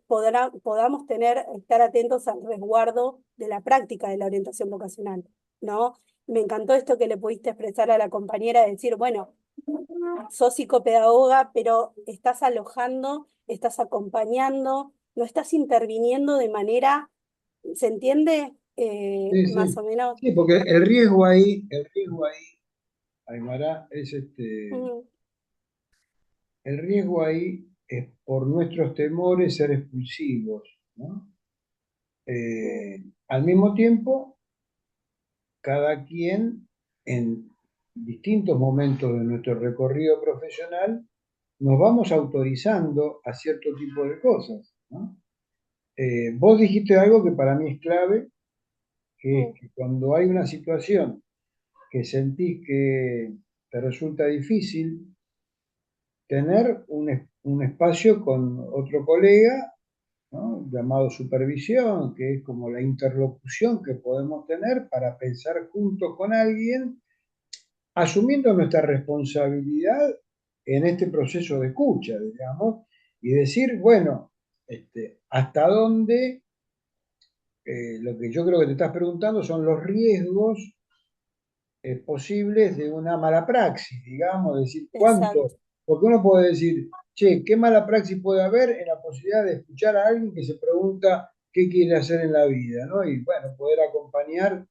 podamos estar atentos al resguardo de la práctica de la orientación vocacional, ¿no? Me encantó esto que le pudiste expresar a la compañera, de decir, bueno, sos psicopedagoga, pero estás alojando, estás acompañando, no estás interviniendo de manera, ¿se entiende? sí, Más sí, o menos. sí, porque el riesgo ahí, Aymara, es Mm, el riesgo ahí es por nuestros temores ser expulsivos, ¿no? mm, Al mismo tiempo, cada quien en distintos momentos de nuestro recorrido profesional nos vamos autorizando a cierto tipo de cosas, ¿no? Vos dijiste algo que para mí es clave, que es mm. que cuando hay una situación que sentís que te resulta difícil, tener un espacio con otro colega, ¿no? Llamado supervisión, que es como la interlocución que podemos tener para pensar juntos con alguien, asumiendo nuestra responsabilidad en este proceso de escucha, digamos, y decir, bueno, hasta dónde, lo que yo creo que te estás preguntando son los riesgos posibles de una mala praxis, digamos, decir, Exacto. cuánto, porque uno puede decir, che, qué mala praxis puede haber en la posibilidad de escuchar a alguien que se pregunta qué quiere hacer en la vida, ¿no? Y bueno, poder acompañar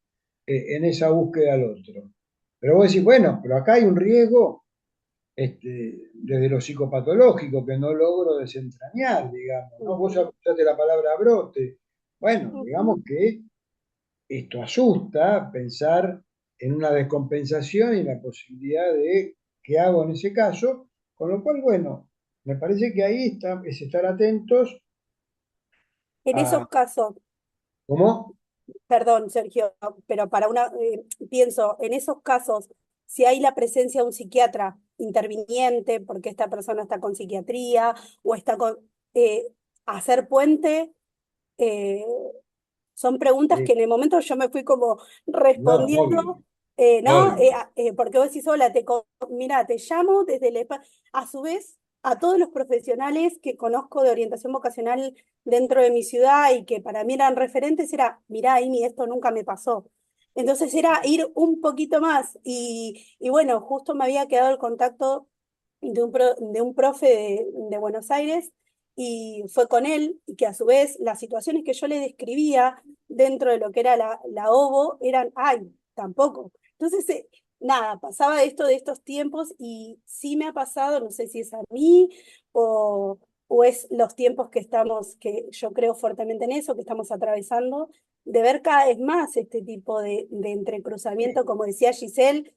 en esa búsqueda al otro. Pero vos decís, bueno, pero acá hay un riesgo desde lo psicopatológico que no logro desentrañar, digamos, ¿no? Vos Ujú, usaste la palabra brote. Bueno, ujú. digamos que esto asusta pensar en una descompensación y la posibilidad de qué hago en ese caso, con lo cual, bueno, me parece que ahí está, es estar atentos En a esos casos, cómo, perdón, Sergio, pero pienso, en esos casos, si hay la presencia de un psiquiatra interviniente, porque esta persona está con psiquiatría o está con eh, hacer puente, eh, son preguntas eh, que en el momento yo me fui como no, obvio, respondiendo. ¿No? Obvio. Porque vos decís, hola, mira, te llamo desde a su vez, a todos los profesionales que conozco de orientación vocacional dentro de mi ciudad y que para mí eran referentes, era, mirá, Amy, esto nunca me pasó. Entonces era ir un poquito más y bueno, justo me había quedado el contacto de un profe de Buenos Aires y fue con él y que a su vez las situaciones que yo le describía dentro de lo que era la OVO eran, ay, tampoco. Entonces, nada, pasaba esto de estos tiempos y sí me ha pasado, no sé si es a mí o es los tiempos que estamos, que yo creo fuertemente en eso, que estamos atravesando, de ver cada vez más este tipo de entrecruzamiento, como decía Giselle,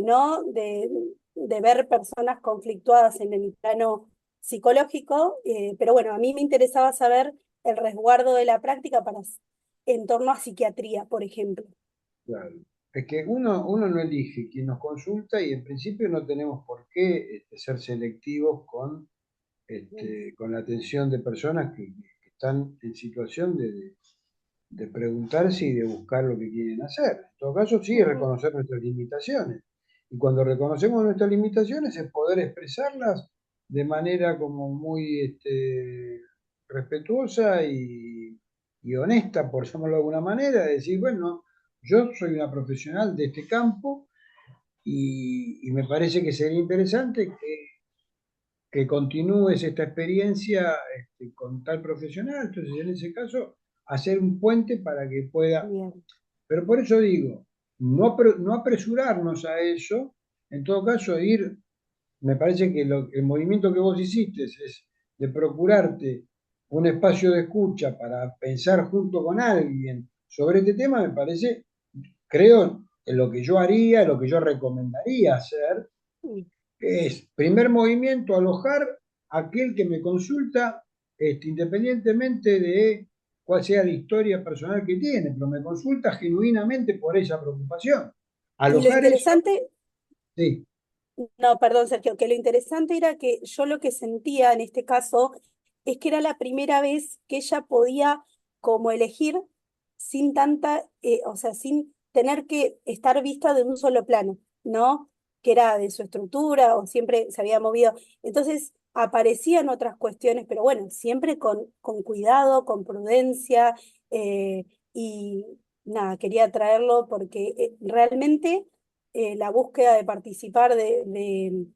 ¿no? De ver personas conflictuadas en el plano psicológico, pero bueno, a mí me interesaba saber el resguardo de la práctica en torno a psiquiatría, por ejemplo. Claro. Es que uno no elige quién nos consulta y en principio no tenemos por qué ser selectivos con la atención de personas que están en situación de preguntarse y de buscar lo que quieren hacer. En todo caso, sí, Ujú. reconocer nuestras limitaciones. Y cuando reconocemos nuestras limitaciones es poder expresarlas de manera como muy respetuosa y honesta, por llamarlo de alguna manera, de decir, bueno, yo soy una profesional de este campo y me parece que sería interesante que continúes esta experiencia con tal profesional. Entonces, en ese caso, hacer un puente para que pueda. Bien. Pero por eso digo, no apresurarnos a eso, en todo caso, me parece que el movimiento que vos hiciste es de procurarte un espacio de escucha para pensar junto con alguien sobre este tema, me parece, creo, en lo que yo haría, lo que yo recomendaría hacer, es, primer movimiento, alojar a aquel que me consulta, independientemente de cuál sea la historia personal que tiene, pero me consulta genuinamente por esa preocupación. Y lo Alojar eso, interesante, sí, no, perdón, Sergio, que lo interesante era que yo lo que sentía en este caso es que era la primera vez que ella podía como elegir sin tanta, o sea, sin tener que estar vista de un solo plano, ¿no? Que era de su estructura o siempre se había movido. Entonces aparecían otras cuestiones, pero bueno, siempre con cuidado, con prudencia, y nada, quería traerlo porque realmente la búsqueda de participar de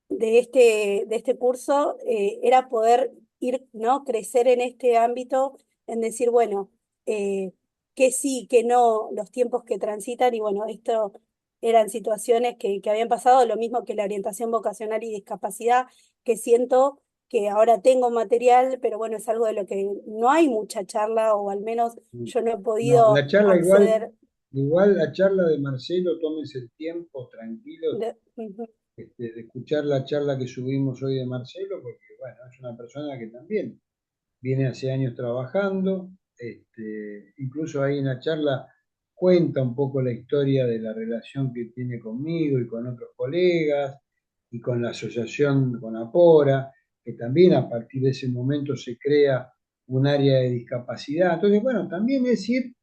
este curso era poder ir, ¿no? Crecer en este ámbito, en decir, bueno, que sí, que no, los tiempos que transitan, y bueno, esto eran situaciones que habían pasado, lo mismo que la orientación vocacional y discapacidad, que siento que ahora tengo material, pero bueno, es algo de lo que no hay mucha charla, o al menos yo no he no, podido la charla igual, acceder. igual la charla de Marcelo, tómense el tiempo, tranquilos, Ujú. de escuchar la charla que subimos hoy de Marcelo, porque bueno, es una persona que también viene hace años trabajando, incluso ahí en la charla cuenta un poco la historia de la relación que tiene conmigo y con otros colegas y con la asociación, con Apora, que también a partir de ese momento se crea un área de discapacidad. Entonces, bueno, también es ir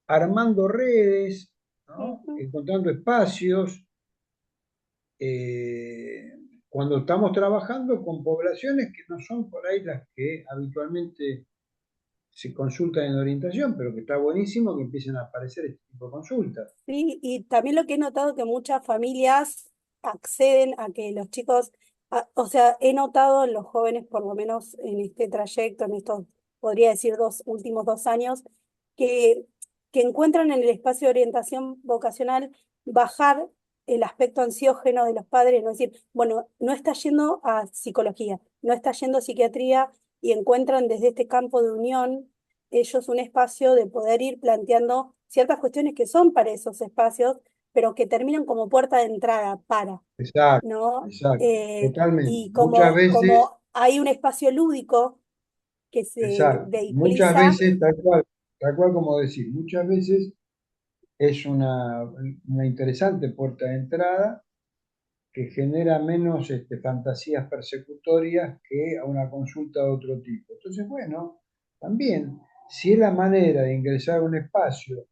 armando redes, ¿no? Ujú. Encontrando espacios, eh, cuando estamos trabajando con poblaciones que no son por ahí las que habitualmente se consultan en orientación, pero que está buenísimo que empiecen a aparecer este tipo de consultas. Sí, y también lo que he notado que muchas familias acceden a que los chicos, o sea, he notado en los jóvenes, por lo menos en este trayecto, en estos, podría decir, últimos 2 años, que, que encuentran en el espacio de orientación vocacional bajar el aspecto ansiógeno de los padres, no decir, bueno, no está yendo a psicología, no está yendo a psiquiatría, y encuentran desde este campo de unión ellos un espacio de poder ir planteando ciertas cuestiones que son para esos espacios, pero que terminan como puerta de entrada para, Exacto, ¿no? exacto, totalmente. Y Muchas veces, como hay un espacio lúdico que se exacto, muchas vehiculiza. veces, tal cual como decir, muchas veces es una interesante puerta de entrada que genera menos fantasías persecutorias que a una consulta de otro tipo. Entonces, bueno, también, si es la manera de ingresar a un espacio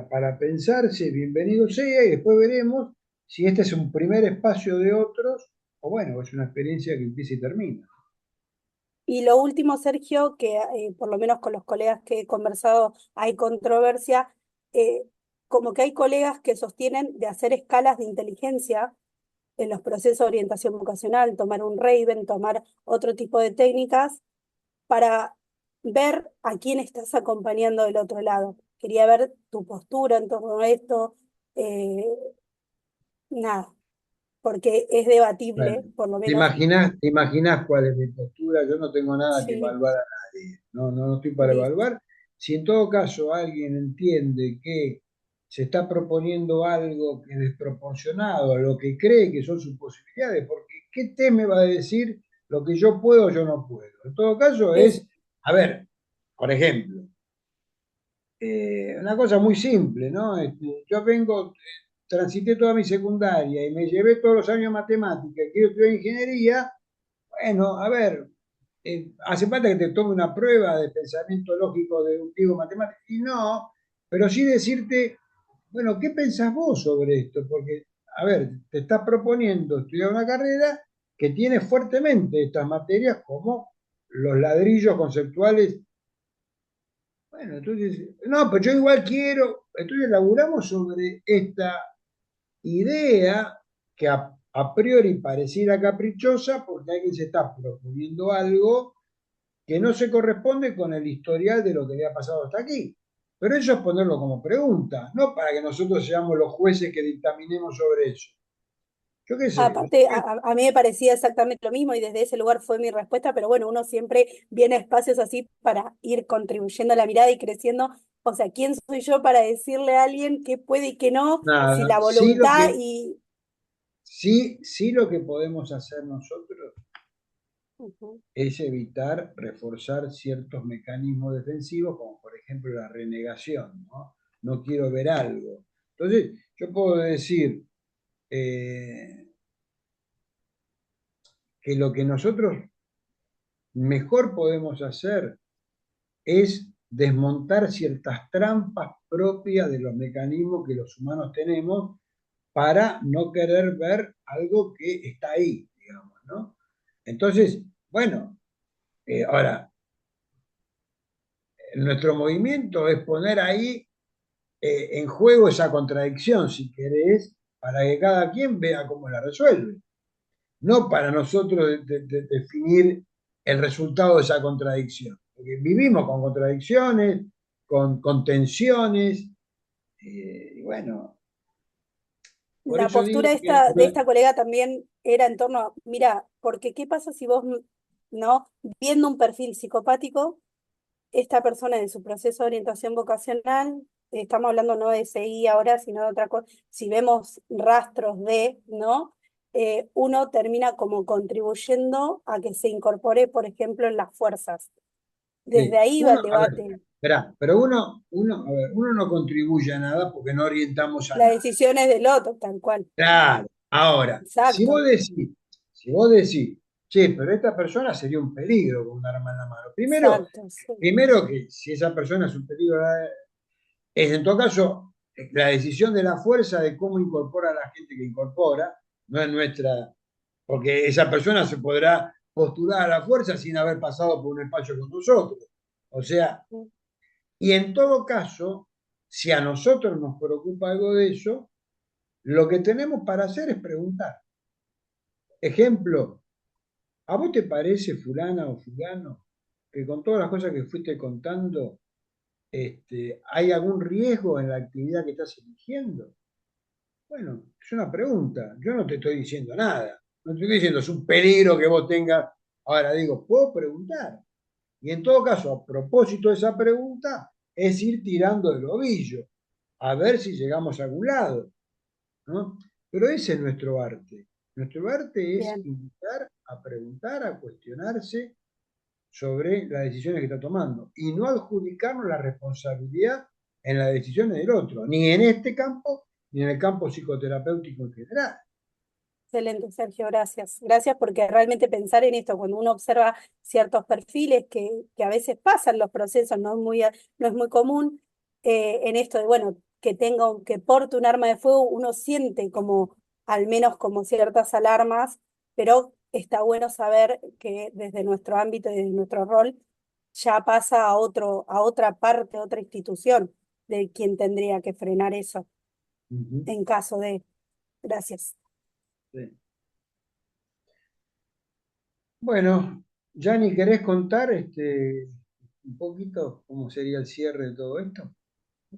para pensarse, bienvenido sea, y después veremos si este es un primer espacio de otros, o bueno, es una experiencia que empieza y termina. Y lo último, Sergio, que por lo menos con los colegas que he conversado hay controversia, eh, como que hay colegas que sostienen de hacer escalas de inteligencia en los procesos de orientación vocacional, tomar un Raven, tomar otro tipo de técnicas para ver a quién estás acompañando del otro lado. Quería ver tu postura en torno a esto, eh, nada, porque es Bueno, debatible, por lo menos, te imaginás cuál es mi postura? Yo no tengo nada que sí, evaluar a nadie, no estoy para listo. evaluar. Si en todo caso alguien entiende que se está proponiendo algo que es desproporcionado a lo que cree que son sus posibilidades, porque ¿qué te me va a decir lo que yo puedo o yo no puedo? En todo caso Es, es, a ver, por ejemplo, una cosa muy simple, ¿no? Yo vengo, transité toda mi secundaria y me llevé todos los años matemáticas, quiero estudiar ingeniería. Bueno, a ver, hace falta que te tome una prueba de pensamiento lógico deductivo matemático, y no, pero sí decirte, bueno, ¿qué pensás vos sobre esto? Porque, a ver, te estás proponiendo estudiar una carrera que tiene fuertemente estas materias como los ladrillos conceptuales. Bueno, entonces, no, pero yo igual quiero, entonces elaboramos sobre esta idea que a priori pareciera caprichosa porque alguien se está proponiendo algo que no se corresponde con el historial de lo que le ha pasado hasta aquí. Pero eso es ponerlo como pregunta, no para que nosotros seamos los jueces que dictaminemos sobre eso. Yo qué sé, aparte, a mí me parecía exactamente lo mismo y desde ese lugar fue mi respuesta, pero bueno, uno siempre viene a espacios así para ir contribuyendo a la mirada y creciendo. O sea, ¿quién soy yo para decirle a alguien qué puede y qué no? Si nada, la voluntad y... sí lo que podemos hacer nosotros Ujú. es evitar reforzar ciertos mecanismos defensivos, como por ejemplo la renegación, ¿no? No quiero ver algo. Entonces, yo puedo decir que lo que nosotros mejor podemos hacer es desmontar ciertas trampas propias de los mecanismos que los humanos tenemos para no querer ver algo que está ahí, digamos, ¿no? Entonces, bueno, ahora, nuestro movimiento es poner ahí en juego esa contradicción, si querés, para que cada quien vea cómo la resuelve. No para nosotros definir el resultado de esa contradicción. Porque vivimos con contradicciones, con tensiones, y bueno, por La eso postura digo que de esta colega también era en torno a, mira, porque ¿qué pasa si vos, no, viendo un perfil psicopático, esta persona en su proceso de orientación vocacional, estamos hablando no de SI ahora, sino de otra cosa, si vemos rastros de, ¿no? Uno termina como contribuyendo a que se incorpore, por ejemplo, en las fuerzas. Desde sí, ahí va uno, el a ver, debate. espera, pero a ver, uno no contribuye a nada porque no orientamos a La nada. decisión es del otro, tal cual. Claro, ahora, Exacto. si vos decís, che, pero esta persona sería un peligro con un arma en la mano. Exacto, sí. Primero que si esa persona es un peligro, es en todo caso la decisión de la fuerza de cómo incorpora a la gente que incorpora, no es nuestra, porque esa persona se podrá postular a la fuerza sin haber pasado por un espacio con nosotros. O sea, y en todo caso, si a nosotros nos preocupa algo de eso, lo que tenemos para hacer es preguntar. Ejemplo, ¿a vos te parece, fulana o fulano, que con todas las cosas que fuiste contando, hay algún riesgo en la actividad que estás eligiendo? Bueno, es una pregunta. Yo no te estoy diciendo nada. No te estoy diciendo es un peligro que vos tengas. Ahora digo, puedo preguntar. Y en todo caso, a propósito de esa pregunta, es ir tirando del ovillo, a ver si llegamos a algún lado, ¿no? Pero ese es nuestro arte. Nuestro arte es Bien. invitar a preguntar, a cuestionarse sobre las decisiones que está tomando y no adjudicarnos la responsabilidad en las decisiones del otro, ni en este campo, ni en el campo psicoterapéutico en general. Excelente, Sergio, gracias. Gracias porque realmente pensar en esto, cuando uno observa ciertos perfiles que a veces pasan los procesos, no es muy común, en esto de, bueno, que que porte un arma de fuego, uno siente como, al menos como ciertas alarmas, pero está bueno saber que desde nuestro ámbito y desde nuestro rol ya pasa a otra parte, a otra institución de quien tendría que frenar eso Ujú, en caso de. Gracias. sí. Bueno, Yanni, ¿querés contar un poquito cómo sería el cierre de todo esto?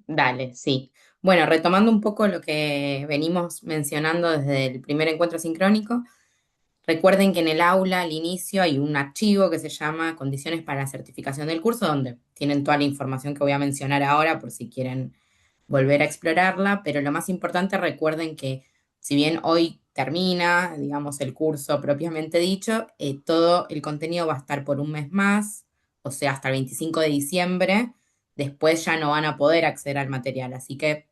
Dale, sí. Bueno, retomando un poco lo que venimos mencionando desde el primer encuentro sincrónico, recuerden que en el aula, al inicio, hay un archivo que se llama Condiciones para la certificación del curso, donde tienen toda la información que voy a mencionar ahora por si quieren volver a explorarla, pero lo más importante, recuerden que si bien hoy termina, digamos, el curso propiamente dicho, todo el contenido va a estar por un mes más, o sea, hasta el 25 de diciembre. Después ya no van a poder acceder al material, así que,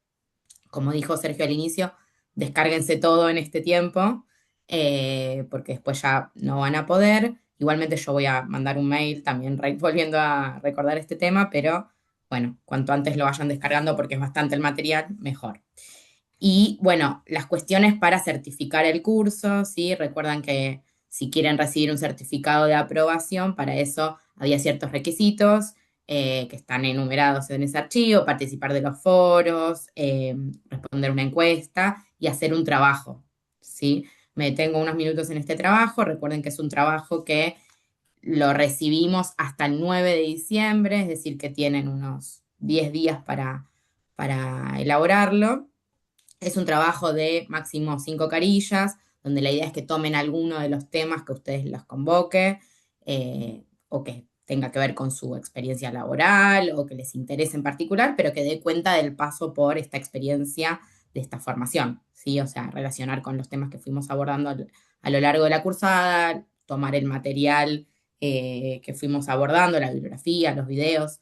como dijo Sergio al inicio, descárguense todo en este tiempo, porque después ya no van a poder. Igualmente yo voy a mandar un mail también volviendo a recordar este tema, pero bueno, cuanto antes lo vayan descargando porque es bastante el material, mejor. Y bueno, las cuestiones para certificar el curso, ¿sí? Recuerdan que si quieren recibir un certificado de aprobación, para eso había ciertos requisitos que están enumerados en ese archivo: participar de los foros, responder una encuesta y hacer un trabajo, ¿sí? Me detengo unos minutos en este trabajo. Recuerden que es un trabajo que lo recibimos hasta el 9 de diciembre, es decir, que tienen unos 10 días para elaborarlo. Es un trabajo de máximo 5 carillas, donde la idea es que tomen alguno de los temas que ustedes los convoque, o que tenga que ver con su experiencia laboral o que les interese en particular, pero que dé cuenta del paso por esta experiencia de esta formación, ¿sí? O sea, relacionar con los temas que fuimos abordando a lo largo de la cursada, tomar el material que fuimos abordando, la bibliografía, los videos,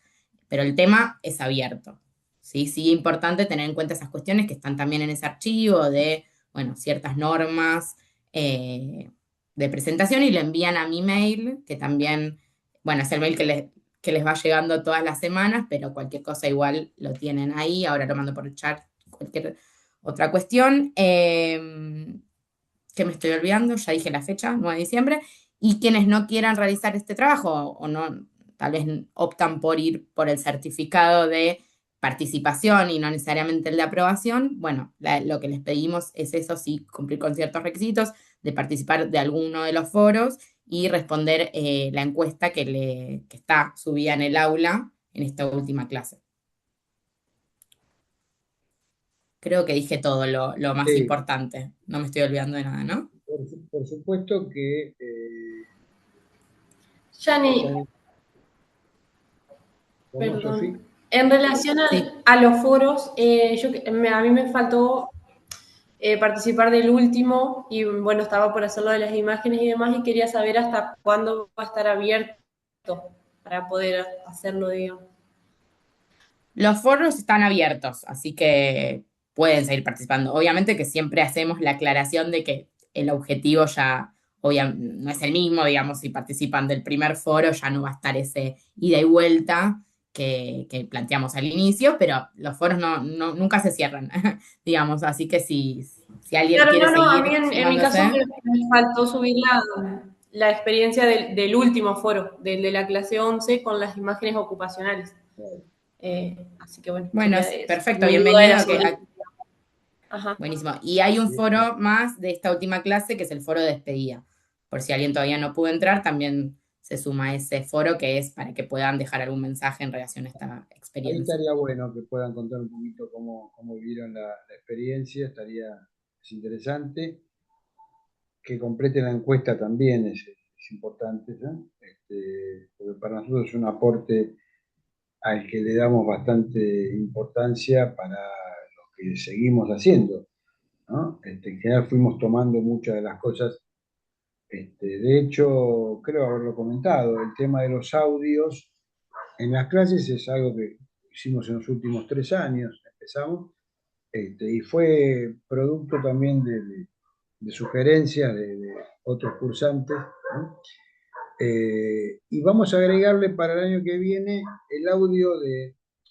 pero el tema es abierto. Sí, sí, importante tener en cuenta esas cuestiones que están también en ese archivo de, bueno, ciertas normas de presentación, y lo envían a mi mail, que también, bueno, es el mail que les va llegando todas las semanas, pero cualquier cosa igual lo tienen ahí. Ahora lo mando por el chat, cualquier otra cuestión. Que me estoy olvidando, ya dije la fecha, 9 de diciembre, y quienes no quieran realizar este trabajo o no, tal vez optan por ir por el certificado de participación y no necesariamente el de aprobación. Bueno, lo que les pedimos es eso sí, cumplir con ciertos requisitos de participar de alguno de los foros y responder la encuesta que está subida en el aula en esta última clase. Creo que dije todo lo más Sí, importante. No me estoy olvidando de nada, ¿no? por supuesto que, Yani, Yanni, ¿cómo, perdón. Sofi? En relación Sí. a los foros, a mí me faltó participar del último y bueno, estaba por hacer lo de las imágenes y demás y quería saber hasta cuándo va a estar abierto para poder hacerlo, digamos. Los foros están abiertos, así que pueden seguir participando. Obviamente que siempre hacemos la aclaración de que el objetivo ya no es el mismo, digamos, si participan del primer foro ya no va a estar ese ida y vuelta que planteamos al inicio, pero los foros nunca se cierran, digamos, así que si alguien Claro, quiere no, no, a mí seguir en mi caso sumándose. me faltó subir la experiencia del último foro, del de la clase 11 con las imágenes ocupacionales. Así que bueno, Bueno, sería eso. perfecto, Mi duda era bienvenido. sobre eso. Ajá. Buenísimo. Y hay un Bien. foro más de esta última clase, que es el foro de despedida. Por si alguien todavía no pudo entrar, también se suma a ese foro, que es para que puedan dejar algún mensaje en relación a esta Ahí experiencia. estaría bueno que puedan contar un poquito cómo vivieron la experiencia, es interesante. Que completen la encuesta también es importante, ¿no? Porque para nosotros es un aporte al que le damos bastante importancia para lo que seguimos haciendo, ¿no? En general fuimos tomando muchas de las cosas. De hecho, creo haberlo comentado, el tema de los audios en las clases es algo que hicimos en los últimos 3 años, empezamos, y fue producto también de sugerencias de otros cursantes, ¿no? Y vamos a agregarle para el año que viene el audio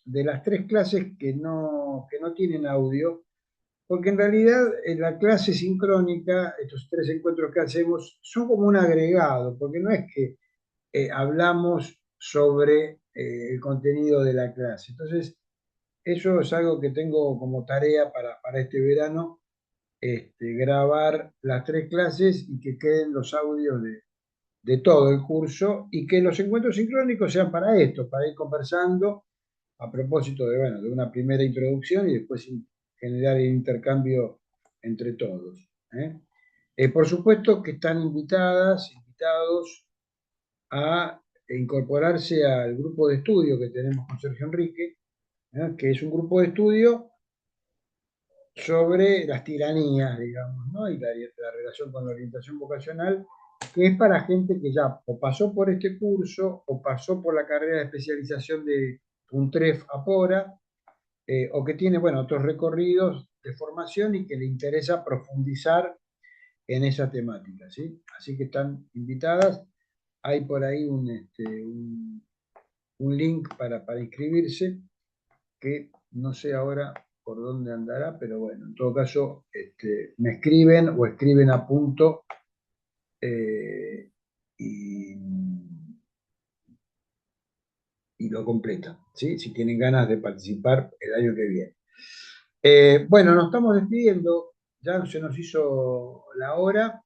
de las tres clases que no tienen audio, porque en realidad en la clase sincrónica, estos tres encuentros que hacemos, son como un agregado, porque no es que hablamos sobre el contenido de la clase. Entonces, eso es algo que tengo como tarea para este verano, grabar las tres clases y que queden los audios de todo el curso y que los encuentros sincrónicos sean para esto, para ir conversando a propósito de, bueno, de una primera introducción y después generar el intercambio entre todos. ¿Eh? Por supuesto que están invitadas, invitados a incorporarse al grupo de estudio que tenemos con Sergio Enrique, que es un grupo de estudio sobre las tiranías, digamos, ¿no? Y la relación con la orientación vocacional, que es para gente que ya o pasó por este curso o pasó por la carrera de especialización de UNTREF Apora, o que tiene, bueno, otros recorridos de formación y que le interesa profundizar en esa temática, ¿sí? Así que están invitadas. Hay por ahí un link para inscribirse, que no sé ahora por dónde andará, pero bueno, en todo caso, me escriben o escriben a punto eh, y, y lo completan, ¿sí? Si tienen ganas de participar el año que viene. Bueno, nos estamos despidiendo, ya se nos hizo la hora,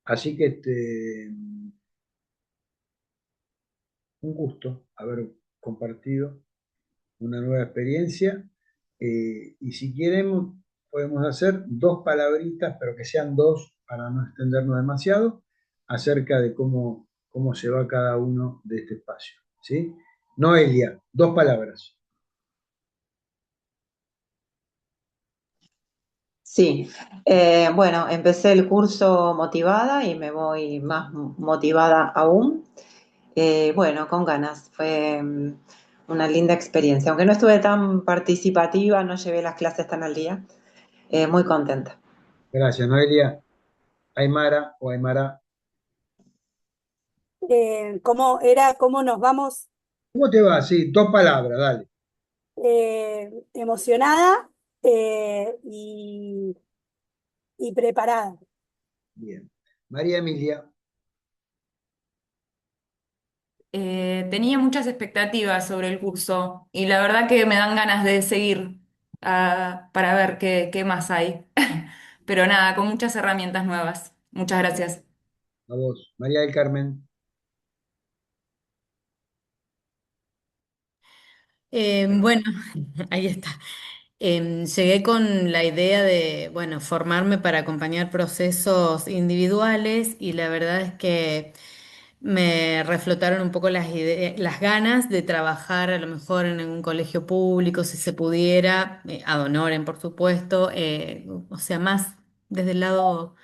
así que un gusto haber compartido una nueva experiencia. Y si queremos, podemos hacer dos palabritas, pero que sean dos para no extendernos demasiado, acerca de cómo se va cada uno de este espacio. ¿Sí? Noelia, dos palabras. Sí, bueno, empecé el curso motivada y me voy más motivada aún. Bueno, con ganas, fue una linda experiencia. Aunque no estuve tan participativa, no llevé las clases tan al día, muy contenta. Gracias, Noelia. Aymara o Aymara. ¿Cómo era, cómo nos vamos ¿Cómo te va? Sí, dos palabras, dale. emocionada y preparada? Bien. María Emilia. Tenía muchas expectativas sobre el curso y la verdad que me dan ganas de seguir para ver qué más hay. Pero nada, con muchas herramientas nuevas. Muchas gracias. A vos. María del Carmen. Bueno, ahí está. Llegué con la idea de, bueno, formarme para acompañar procesos individuales y la verdad es que me reflotaron un poco las ganas de trabajar a lo mejor en un colegio público, si se pudiera, ad honorem, por supuesto, o sea, más desde el lado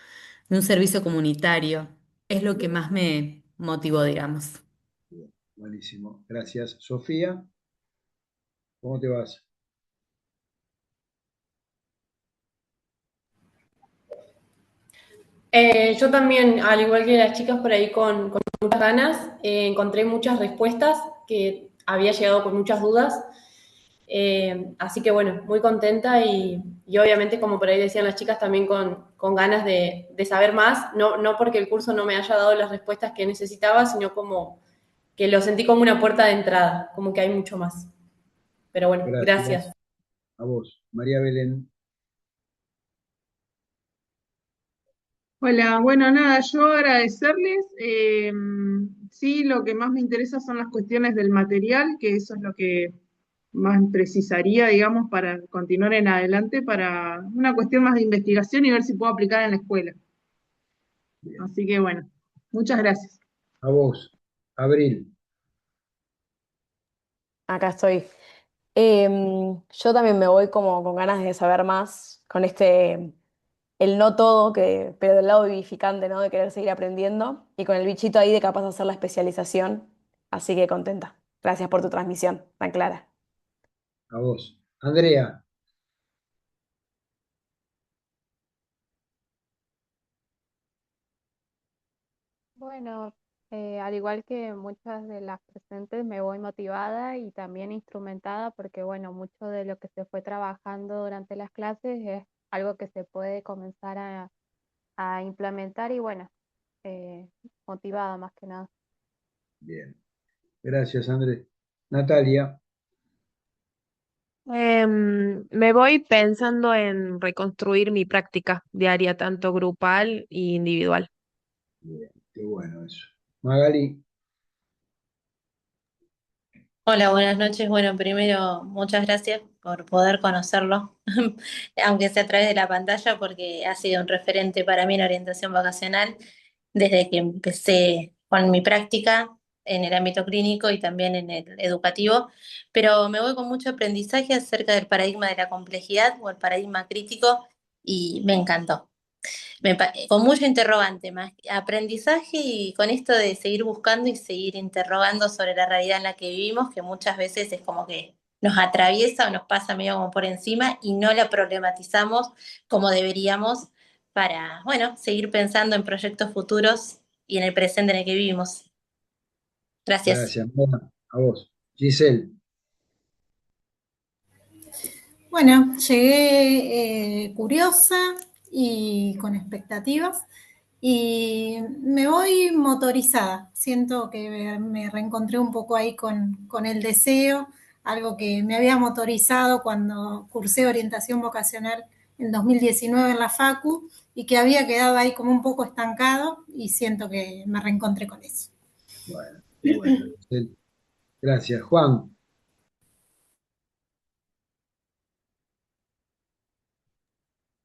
de un servicio comunitario. Es lo que más me motivó, digamos. Bien, buenísimo. Gracias. Sofía, ¿cómo te vas? Yo también, al igual que las chicas por ahí con muchas ganas, encontré muchas respuestas que había llegado con muchas dudas. Así que bueno, muy contenta y obviamente, como por ahí decían las chicas, también con ganas de saber más, no porque el curso no me haya dado las respuestas que necesitaba, sino como que lo sentí como una puerta de entrada, como que hay mucho más. Pero bueno, Gracias. gracias. A vos. María Belén. Hola, bueno, nada, yo agradecerles. Sí, lo que más me interesa son las cuestiones del material, que eso es lo que más precisaría, digamos, para continuar en adelante, para una cuestión más de investigación y ver si puedo aplicar en la escuela. Bien. Así que bueno, muchas gracias. A vos. Abril. Acá estoy. Yo también me voy como con ganas de saber más, con el no todo, pero del lado vivificante, ¿no? De querer seguir aprendiendo y con el bichito ahí de capaz de hacer la especialización. Así que contenta. Gracias por tu transmisión tan clara. A vos. Andrea. Bueno, Al igual que muchas de las presentes, me voy motivada y también instrumentada porque, bueno, mucho de lo que se fue trabajando durante las clases es algo que se puede comenzar a implementar y, bueno, eh, motivada más que nada. Bien, gracias Andrés. Natalia, Me voy pensando en reconstruir mi práctica diaria, tanto grupal e individual. bien, qué bueno eso. Magali, Hola, buenas noches. Bueno, primero, muchas gracias por poder conocerlo, aunque sea a través de la pantalla, porque ha sido un referente para mí en orientación vocacional desde que empecé con mi práctica en el ámbito clínico y también en el educativo, pero me voy con mucho aprendizaje acerca del paradigma de la complejidad o el paradigma crítico y me encantó. Con mucho interrogante, más aprendizaje y con esto de seguir buscando y seguir interrogando sobre la realidad en la que vivimos, que muchas veces es como que nos atraviesa o nos pasa medio como por encima y no la problematizamos como deberíamos para, bueno, seguir pensando en proyectos futuros y en el presente en el que vivimos. Gracias. gracias. Bueno, a vos. Giselle, Bueno, llegué curiosa y con expectativas y me voy motorizada. Siento que me reencontré un poco ahí con el deseo, algo que me había motorizado cuando cursé orientación vocacional en 2019 en la Facu y que había quedado ahí como un poco estancado y siento que me reencontré con eso. bueno, qué bueno, Giselle. Gracias. Juan,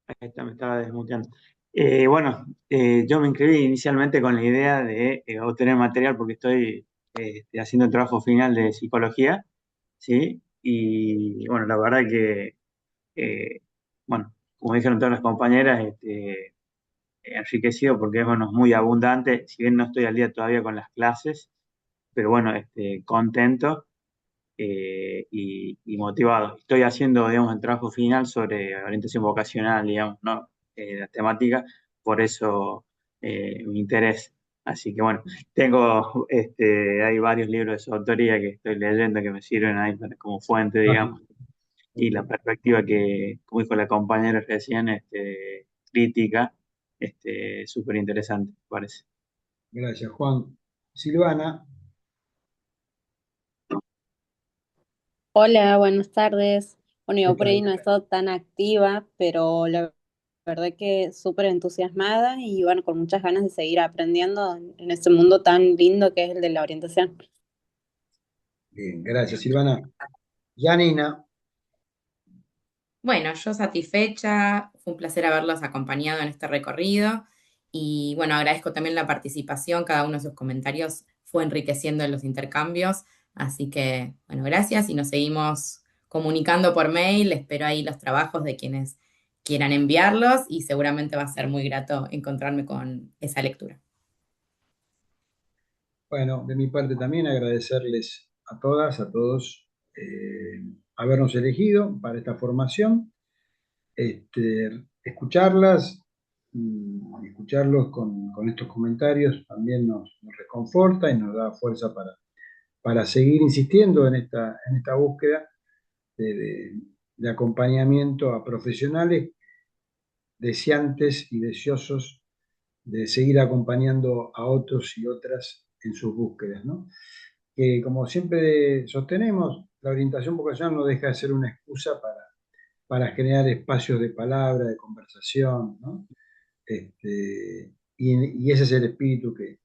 Ahí está, me estaba desmuteando. Bueno, yo me inscribí inicialmente con la idea de obtener material porque estoy haciendo el trabajo final de psicología, ¿sí? Y bueno, la verdad que, eh, bueno, como dijeron todas las compañeras, enriquecido porque bueno, es muy abundante, si bien no estoy al día todavía con las clases, pero bueno, contento y motivado. Estoy haciendo, digamos, el trabajo final sobre orientación vocacional, digamos, ¿no? La temática, por eso mi interés. Así que bueno, tengo, hay varios libros de su autoría que estoy leyendo que me sirven ahí como fuente, digamos, y la perspectiva que, como dijo la compañera recién, crítica, súper interesante, parece. gracias. Juan. Silvana, Hola, buenas tardes. Bueno, ¿qué yo por ahí tal? no he estado tan activa, pero la verdad que súper entusiasmada y bueno, con muchas ganas de seguir aprendiendo en este mundo tan lindo que es el de la orientación. Bien, gracias, Silvana. Janina, Bueno, yo satisfecha, fue un placer haberlos acompañado en este recorrido y bueno, agradezco también la participación, cada uno de sus comentarios fue enriqueciendo en los intercambios, así que bueno, gracias y nos seguimos comunicando por mail, espero ahí los trabajos de quienes quieran enviarlos y seguramente va a ser muy grato encontrarme con esa lectura. bueno, de mi parte también agradecerles a todas, a todos, habernos elegido para esta formación, escucharlas, escucharlos con estos comentarios también nos reconforta y nos da fuerza para seguir insistiendo en esta búsqueda de acompañamiento a profesionales deseantes y deseosos de seguir acompañando a otros y otras en sus búsquedas, ¿no? Que como siempre sostenemos, la orientación vocacional no deja de ser una excusa para generar espacios de palabra, de conversación, ¿no? Y ese es el espíritu que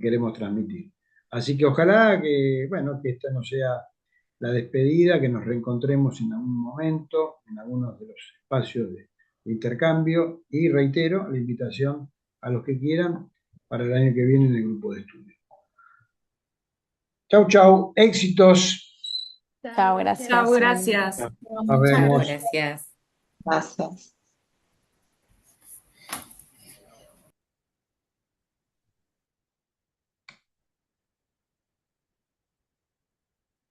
queremos transmitir. Así que ojalá que, bueno, que esta no sea la despedida, que nos reencontremos en algún momento, en algunos de los espacios de intercambio, y reitero la invitación a los que quieran para el año que viene en el grupo de estudio. Chau, chau, éxitos. Chao, Chao, gracias. gracias. Nos Muchas vemos. gracias. Gracias. Gracias.